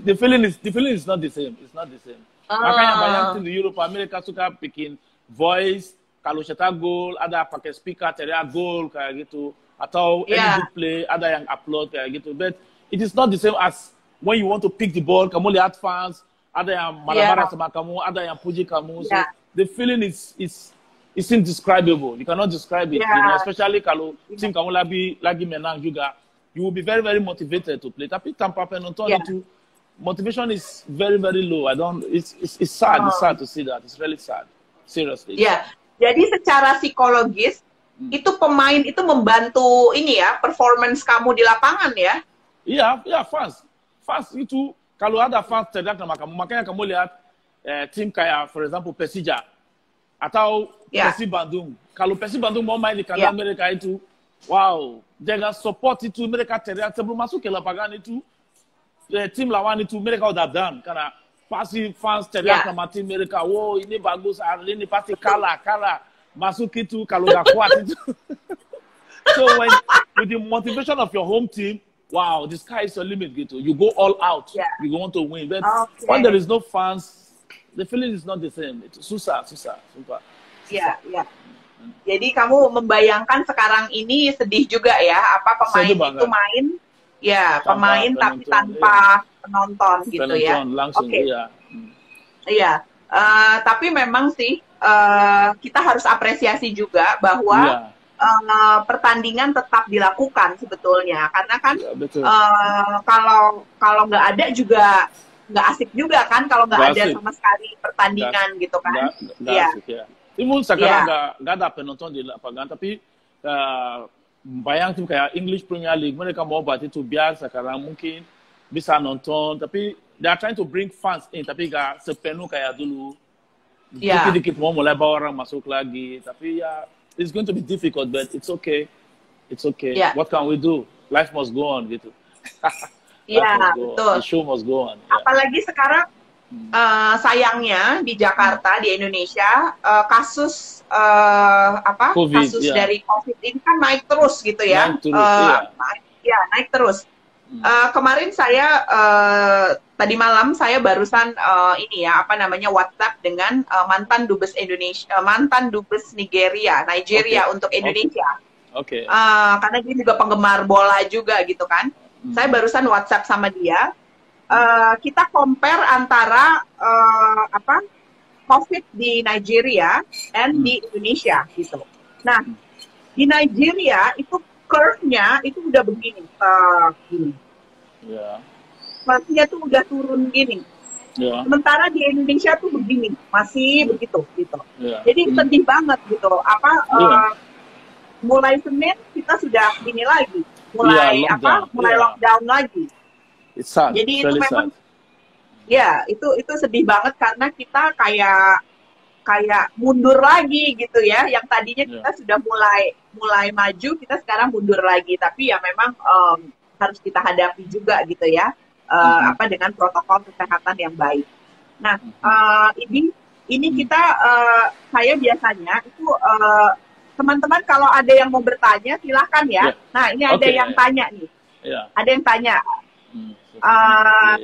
The feeling is not the same. It's not the same. Makanya banyak di Eropa, Amerika suka bikin voice kalau cetak gol ada pakai speaker teriak gol kayak gitu. Atau any good play, ada yang upload kayak gitu. But it is not the same as when you want to pick the ball, kamu lihat fans, ada yang marah-marah sama kamu, ada yang puji kamu. So the feeling is indescribable. You cannot describe it. You know, especially kalau tim kamu lagi menang juga, you will be very, very motivated to play. Tapi tanpa penonton itu, motivation is very, very low. It's sad. It's sad to see that. It's really sad. Seriously. Yeah. Jadi secara psikologis, itu pemain itu membantu ini ya, performance kamu di lapangan ya? Iya, fans itu kalau ada fans teriak nama kamu, makanya kamu lihat tim kayak, for example, Persija atau Persib Bandung. Kalau Persib Bandung mau main di kandang mereka itu, wow, dengan support itu mereka teriak sebelum masuk ke lapangan itu, tim lawan itu mereka udah done karena pasti fans teriak nama tim mereka, wow ini bagus, hari ini pasti kalah. Masuk itu kalau nggak kuat itu. So with the motivation of your home team, wow, the sky is the limit gitu. You go all out. You want to win. But when there is no fans, the feeling is not the same. Itu susah. Iya. Jadi kamu membayangkan sekarang ini sedih juga ya, apa pemain itu main, pemain tapi tanpa penonton gitu ya. Langsung, Iya. Tapi memang sih kita harus apresiasi juga bahwa pertandingan tetap dilakukan sebetulnya, karena kan kalau nggak ada juga nggak asik juga kan kalau nggak ada sama sekali pertandingan gitu kan. Nggak asik ya. Timun sekarang nggak ada penonton di lapangan, tapi bayangin kayak English Premier League mereka mau buat itu biar sekarang mungkin bisa nonton, tapi they are trying to bring fans in, tapi nggak sepenuh kayak dulu. Dikit-dikit mau mulai bawa orang masuk lagi, tapi it's going to be difficult, but it's okay. What can we do? Life must go on gitu. Betul. The show must go on. Apalagi sekarang sayangnya di Jakarta, di Indonesia, kasus COVID, kasus dari COVID ini kan naik terus gitu ya. Naik terus. Kemarin saya tadi malam saya barusan WhatsApp dengan mantan dubes Nigeria untuk Indonesia. Karena dia juga penggemar bola juga gitu kan. Saya barusan WhatsApp sama dia. Kita compare antara COVID di Nigeria dan di Indonesia gitu. Nah, di Nigeria itu curve-nya itu udah begini, gini. Masnya tuh udah turun gini. Sementara di Indonesia tuh begini, masih begitu gitu. Jadi sedih banget gitu. Mulai Senin kita sudah gini lagi, mulai lockdown lagi. Jadi itu memang itu sedih banget karena kita kayak mundur lagi gitu ya. Yang tadinya kita sudah mulai maju, kita sekarang mundur lagi. Tapi ya memang harus kita hadapi juga gitu ya. Dengan protokol kesehatan yang baik. Nah, ini kita saya biasanya itu teman-teman kalau ada yang mau bertanya silahkan ya. Nah, ini ada yang tanya nih. Ada yang tanya.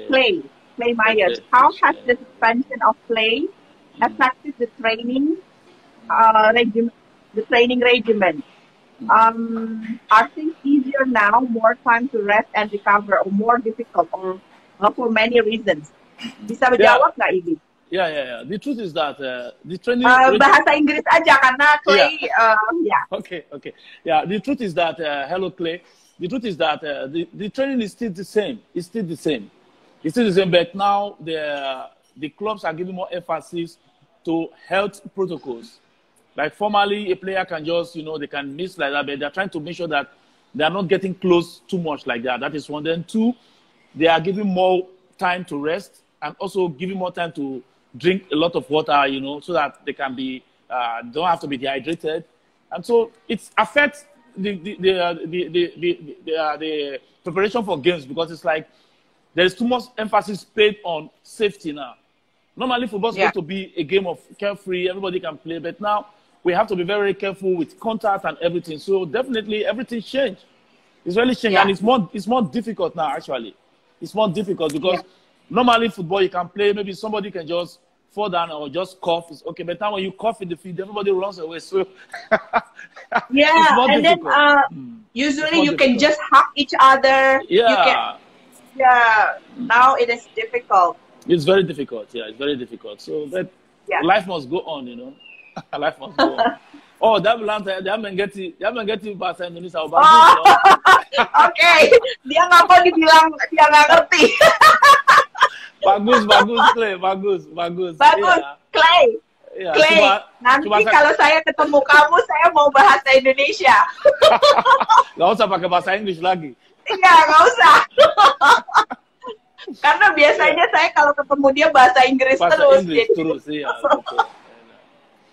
Clay, Clay Myers, Okay. how has the suspension of play affected the training the training regimen? Are things easier now, more time to rest and recover, or more difficult, or for many reasons? Bisa Yeah, menjawab nggak, Ibi? yeah. The truth is that the training regime. Bahasa Inggris aja karena Yeah. Clay, ya. Okay. Yeah, the truth is that, hello Clay, the truth is that the training is still the same. It's still the same. It's still the same, but now the clubs are giving more emphasis to health protocols. Like formerly, a player can just, they can miss like that, but they're trying to make sure that they are not getting close too much like that. That is one. Then two, they are giving more time to rest and also giving more time to drink a lot of water, so that they can be, don't have to be dehydrated. And so it affects the preparation for games, because it's like there is too much emphasis paid on safety now. Normally, football is supposed to be a game of carefree, everybody can play, but now we have to be very, very careful with contact and everything. So definitely everything changed. It's really changed, and it's more difficult now. Actually, it's more difficult because normally football you can play. Maybe somebody can just fall down or just cough. It's okay, but now when you cough in the field, everybody runs away. So yeah, and difficult. Then usually you can just hug each other. Yeah. Now it is difficult. It's very difficult. Yeah, it's very difficult. So, but life must go on. Life must go on. Oh, that lantai, dia mengerti bahasa Indonesia. Okay, dia nggak mau dibilang dia nggak ngerti. Bagus, Clay. Bagus. Clay. Ya, Clay, nanti kalau saya ketemu kamu, saya mau bahasa Indonesia. Gak usah pakai bahasa Inggris lagi. Iya, nggak usah. Karena biasanya saya kalau ketemu dia bahasa Inggris terus. Iya.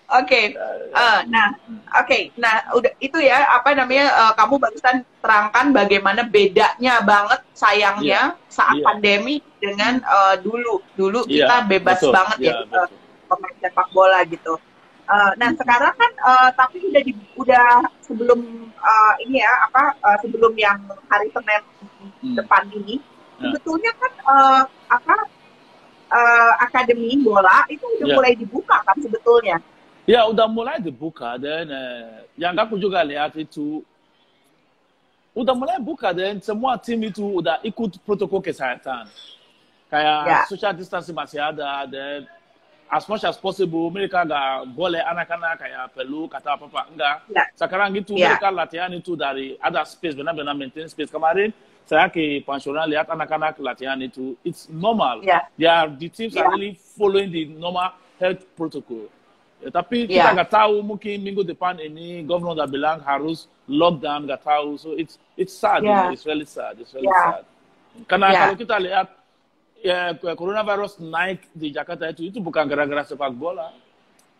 Oke, nah udah itu ya kamu barusan terangkan bagaimana bedanya banget sayangnya saat pandemi dengan dulu kita bebas banget pemain sepak bola gitu. Nah sekarang kan tapi udah sebelum sebelum yang hari Senin depan ini sebetulnya kan akademi bola itu udah mulai dibuka kan sebetulnya. Ya, udah mulai dibuka, dan yang aku juga lihat itu udah mulai buka, dan semua tim itu udah ikut protokol kesehatan. Kayak social distancing masih ada, dan as much as possible mereka gak boleh anak-anak kayak perlu kata apa-apa, enggak. Sekarang gitu mereka latihan itu dari ada space, benar-benar maintain space. Kemarin saya ke pensiunan lihat anak-anak latihan itu, it's normal. The teams are really following the normal health protocol. Tapi kita nggak tahu, mungkin minggu depan ini governor udah bilang harus lockdown, nggak tahu. So it's sad, it's really sad. Karena kalau kita lihat coronavirus naik di Jakarta itu bukan gara-gara sepak bola.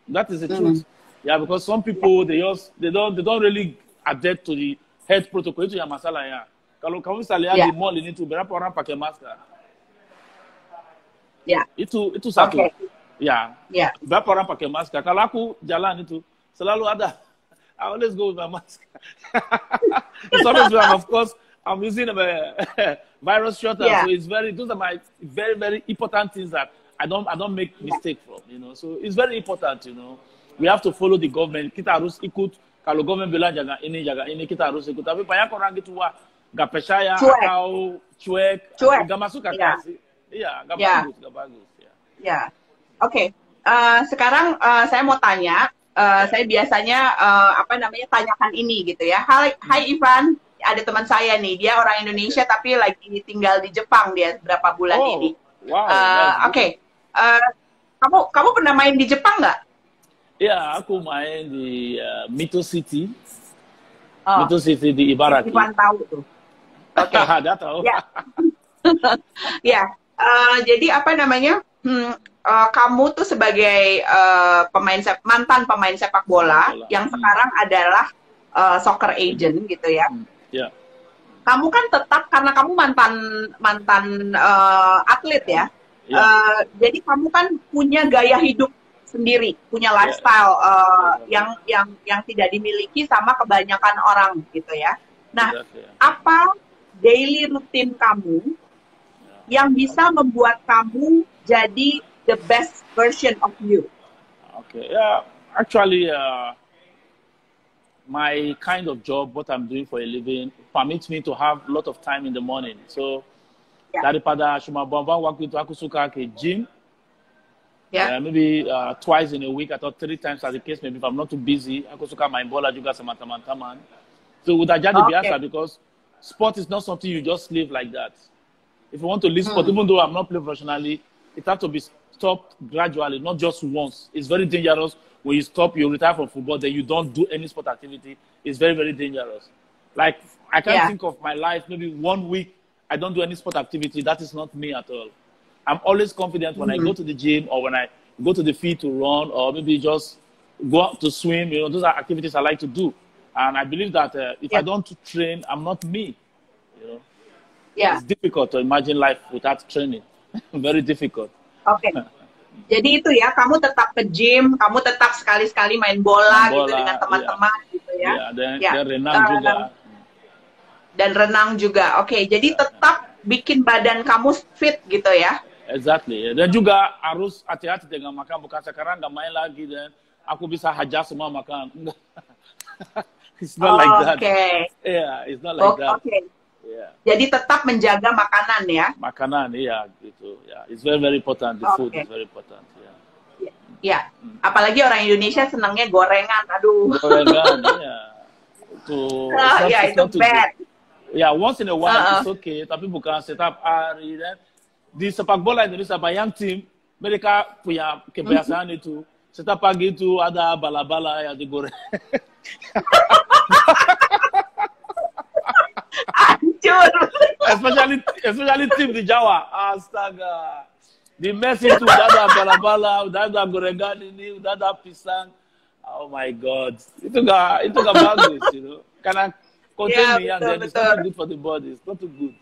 That is the truth. Yeah, because some people they don't really adapt to the health protocol, itu yang masalahnya. Kalau kamu bisa lihat di mall ini tuh berapa orang pakai masker. Itu satu. Berapa orang pakai masker? Kalau aku jalan itu selalu ada. I always go with my mask. It's always of course I'm using a virus shutter, so those are my very, very important things that I don't make mistake from. So it's very important. We have to follow the government. Kita harus ikut. Kalau government bilang jaga ini, kita harus ikut. Tapi banyak orang gitu nggak percaya atau cuek, nggak masuk ke kasih. Iya, nggak bagus. Oke, sekarang saya mau tanya, saya biasanya tanyakan ini gitu ya. Hai Ivan, ada teman saya nih, dia orang Indonesia tapi lagi tinggal di Jepang dia berapa bulan ini. Wow. Oke. Kamu pernah main di Jepang nggak? Iya, aku main di Mito City. Mito City di Ibaraki. Ivan tahu tuh. Oke. Ada tahu. Jadi kamu tuh sebagai mantan pemain sepak bola yang sekarang adalah soccer agent gitu ya. Kamu kan tetap karena kamu mantan atlet ya. Jadi kamu kan punya gaya hidup sendiri, punya lifestyle yang tidak dimiliki sama kebanyakan orang gitu ya. Nah, apa daily routine kamu yang bisa membuat kamu jadi the best version of you? Okay, yeah, actually, my kind of job, what I'm doing for a living, permits me to have a lot of time in the morning. So, daripada cuma buang-buang waktu itu aku suka ke gym. Maybe twice in a week atau 3 times as the case. Maybe if I'm not too busy, aku suka main bola juga sama teman-teman. So udah jadi biasa because sport is not something you just live like that. If you want to live sport, even though I'm not playing professionally, it has to be stopped gradually, not just once. It's very dangerous when you stop, you retire from football, then you don't do any sport activity. It's very, very dangerous. Like, I can't think of my life, maybe 1 week, I don't do any sport activity. That is not me at all. I'm always confident when I go to the gym or when I go to the field to run or maybe just go out to swim. You know, those are activities I like to do. And I believe that if I don't train, I'm not me. You know, it's difficult to imagine life without training. Very difficult. Oke. Jadi itu ya, kamu tetap ke gym, kamu tetap sekali-sekali main bola gitu dengan teman-teman gitu ya. Dan renang juga. Dan renang juga. Oke, jadi tetap bikin badan kamu fit gitu ya. Exactly. Dan juga harus hati-hati dengan makan. Bukan sekarang nggak main lagi dan aku bisa hajar semua makan. It's not like that. Okay. Yeah, it's not like that. Okay. Yeah. Jadi tetap menjaga makanan ya. Makanan, iya gitu. Yeah, it's very very important. The food is very important. Ya, apalagi orang Indonesia senangnya gorengan. Aduh. Gorengan, iya. Itu bad. Ya, once in a while it's okay, tapi bukan setiap hari. Dan di sepak bola Indonesia banyak tim mereka punya kebiasaan itu. Setiap pagi itu ada bala-bala yang digoreng. Hancur. especially tim di Jawa. Astaga. Di mes itu udah ada bala-bala, udah ada gorengan ini, udah ada pisang. Oh my God. Itu gak bagus, you know. Karena konten yang dan it's not good for the body. It's not too good.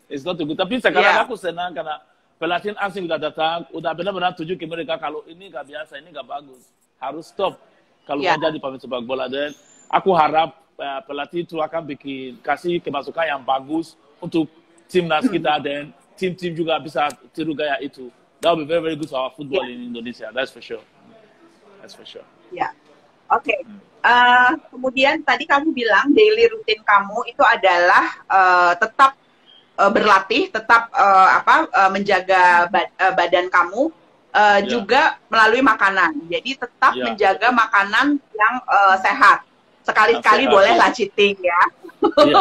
It's not too good. Tapi sekarang aku senang karena pelatih asing udah datang, udah benar-benar tunjuk ke mereka kalau ini gak biasa, ini gak bagus. Harus stop kalau mau jadi pemain sepak bola. Dan aku harap pelatih itu akan kasih kemasukan yang bagus untuk timnas kita dan tim-tim juga bisa tiru gaya itu. That will be very, very good for our football in Indonesia. That's for sure. That's for sure. Ya, oke. Kemudian tadi kamu bilang daily rutin kamu itu adalah tetap berlatih, tetap menjaga badan kamu juga melalui makanan. Jadi tetap menjaga makanan yang sehat. Sekali-sekali bolehlah cheating ya.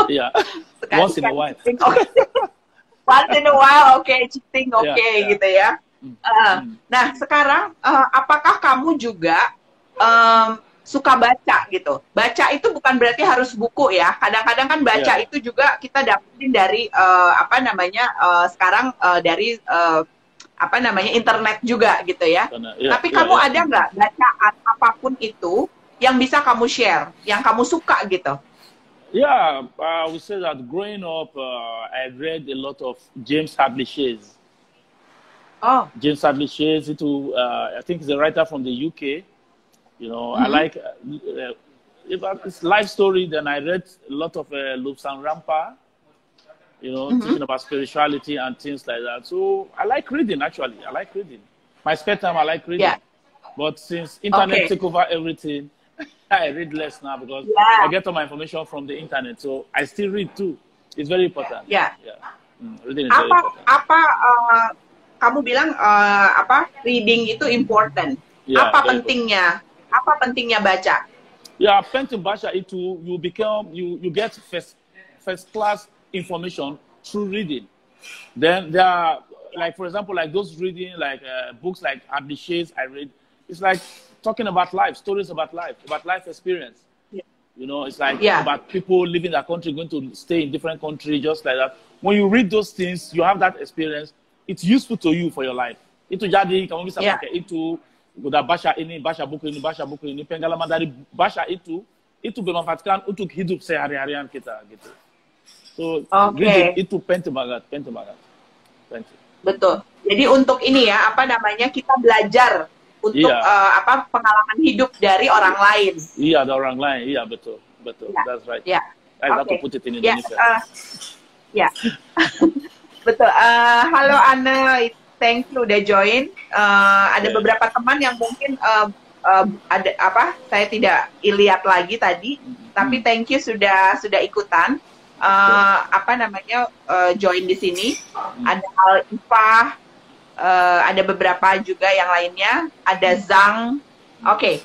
Iya. Once in a while. Once in a while, cheating gitu ya. Nah, sekarang apakah kamu juga suka baca gitu? Baca itu bukan berarti harus buku ya. Kadang-kadang kan baca itu juga kita dapetin dari sekarang dari internet juga gitu ya. Tapi kamu ada nggak bacaan apapun itu yang bisa kamu share, yang kamu suka gitu? Yeah, I would say that growing up, I read a lot of James Hadley Chase. Oh. James Hadley Chase, I think he's a writer from the UK. You know, I like, if it's life story, then I read a lot of Lobsang Rampa, you know, teaching about spirituality and things like that. So I like reading, actually. I like reading. My spare time, I like reading. Yeah. But since internet took over everything, I read less now because I get all my information from the internet. So I still read too. It's very important. Yeah. Reading is very important. Kamu bilang reading itu important. Yeah, pentingnya? Apa pentingnya baca? Yeah, penting baca itu you get first class information through reading. Then there are, like for example, like those reading like books like Hadley Chase I read. It's like talking about life, stories about life experience. Yeah. You know, it's like about people living in that country, going to stay in different countries, just like that. When you read those things, you have that experience. It's useful to you for your life. Itu jadi kamu bisa pakai itu, udah baca buku ini, pengalaman dari baca itu bermanfaatkan untuk hidup sehari-harian kita gitu. So reading itu penting banget. Betul. Jadi untuk ini ya, kita belajar untuk pengalaman hidup dari orang lain. Iya, dari orang lain. Iya, betul. That's right. I have to put it in Indonesia. Betul. Halo Ana, thank you udah join. Ada beberapa teman yang mungkin ada apa? Saya tidak lihat lagi tadi, tapi thank you sudah ikutan. Apa namanya join di sini. Ada Al-Ifah, ada beberapa juga yang lainnya. Ada Zhang. Oke.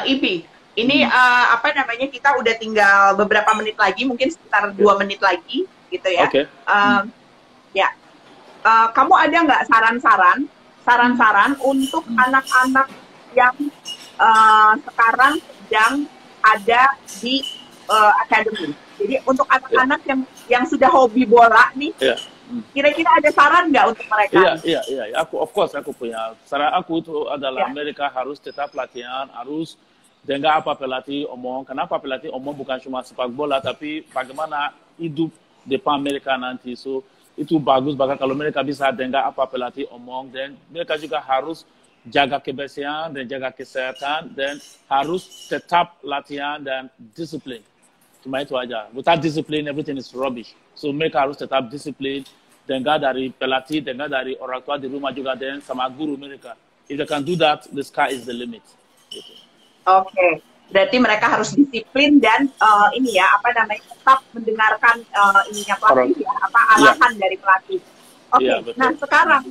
Ibi, ini apa namanya kita udah tinggal beberapa menit lagi, mungkin sekitar 2 menit lagi, gitu ya. Oke. Ya, kamu ada nggak saran-saran untuk anak-anak yang sekarang sedang ada di academy? Jadi untuk anak-anak yang sudah hobi bola nih, kira-kira ada saran nggak untuk mereka? Iya. Aku punya saran. Aku itu adalah mereka harus tetap latihan, harus dengar apa pelatih omong. Kenapa pelatih omong bukan cuma sepak bola, tapi bagaimana hidup depan mereka nanti. So itu bagus bahkan kalau mereka bisa dengar apa pelatih omong, dan mereka juga harus jaga kebersihan dan jaga kesehatan, dan harus tetap latihan dan disiplin. Cuma itu aja. Without discipline, everything is rubbish. So mereka harus tetap disiplin, dengar dari pelatih, dengar dari orang tua di rumah juga, dan sama guru mereka. If they can do that, the sky is the limit. Gitu. Oke. Berarti mereka harus disiplin dan ini ya, apa namanya, tetap mendengarkan ininya pelatih ya, apa arahan dari pelatih. Oke. Nah sekarang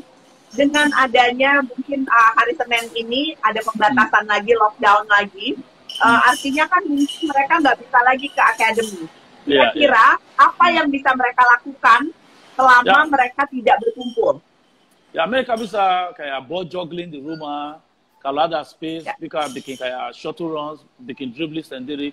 dengan adanya mungkin hari Senin ini ada pembatasan lagi, lockdown lagi, artinya kan mungkin mereka nggak bisa lagi ke academy. Kira-kira apa yang bisa mereka lakukan selama mereka tidak berkumpul? Ya mereka bisa kayak ball juggling di rumah. Kalau ada space, mereka bikin kayak shuttle runs, bikin dribbling sendiri.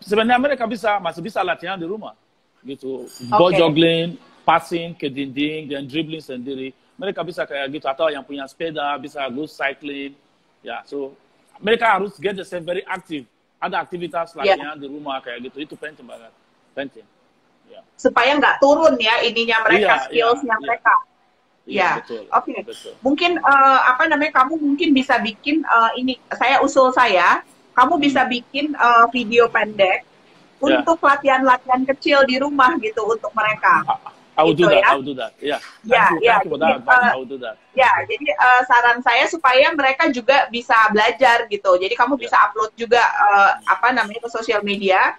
Sebenarnya mereka masih bisa latihan di rumah, gitu. Ball juggling, passing ke dinding, dan dribbling sendiri. Mereka bisa kayak gitu. Atau yang punya sepeda bisa go cycling. Ya, so mereka harus get themselves very active. Ada aktivitas latihan di rumah kayak gitu. Itu penting banget. Penting. Yeah. Supaya nggak turun ya ininya mereka, skillsnya mereka. Ya, oke. Mungkin apa namanya, kamu mungkin bisa bikin ini, kamu bisa bikin video pendek untuk latihan-latihan kecil di rumah gitu untuk mereka. I will do that. Yeah. Ya, jadi saran saya supaya mereka juga bisa belajar gitu. Jadi kamu bisa upload juga apa namanya ke sosial media,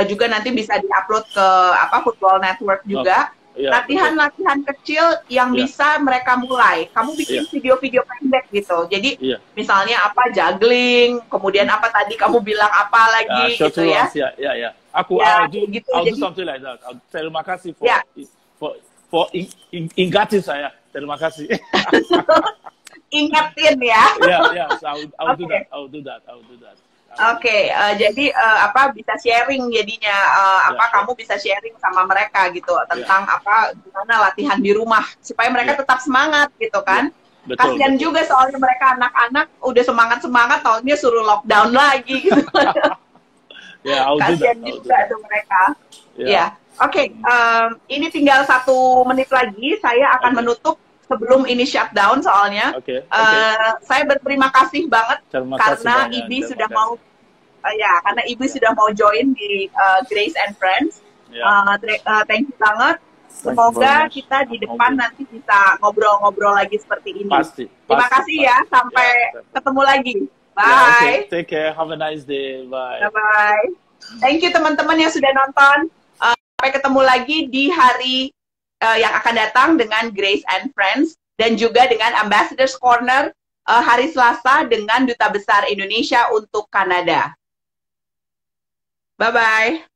juga nanti bisa diupload ke Football Network juga. Latihan-latihan kecil yang bisa mereka mulai. Kamu bikin video-video pendek gitu. Jadi misalnya apa, juggling, kemudian apa tadi kamu bilang apa lagi gitu ya. Aku I'll do something like that. Terima kasih for ingatin saya. Terima kasih. Ingatin ya. So I'll do that. Oke, jadi apa bisa sharing jadinya kamu bisa sharing sama mereka gitu tentang apa gimana latihan di rumah supaya mereka tetap semangat gitu kan. Kasian juga soalnya mereka anak-anak udah semangat tahunnya suruh lockdown lagi gitu. Kasian juga tuh mereka. Oke, ini tinggal 1 menit lagi saya akan menutup sebelum ini shutdown soalnya. Saya berterima kasih banget karena Ibi sudah mau karena Ibi sudah mau join di Grace and Friends. Thank you banget. Semoga kita di depan nanti bisa ngobrol-ngobrol lagi seperti ini. Terima kasih ya, sampai ketemu lagi. Bye. Take care. Have a nice day. Bye. Bye. Thank you teman-teman yang sudah nonton. Sampai ketemu lagi di hari yang akan datang dengan Grace and Friends, dan juga dengan Ambassadors Corner hari Selasa dengan Duta Besar Indonesia untuk Kanada. Bye-bye.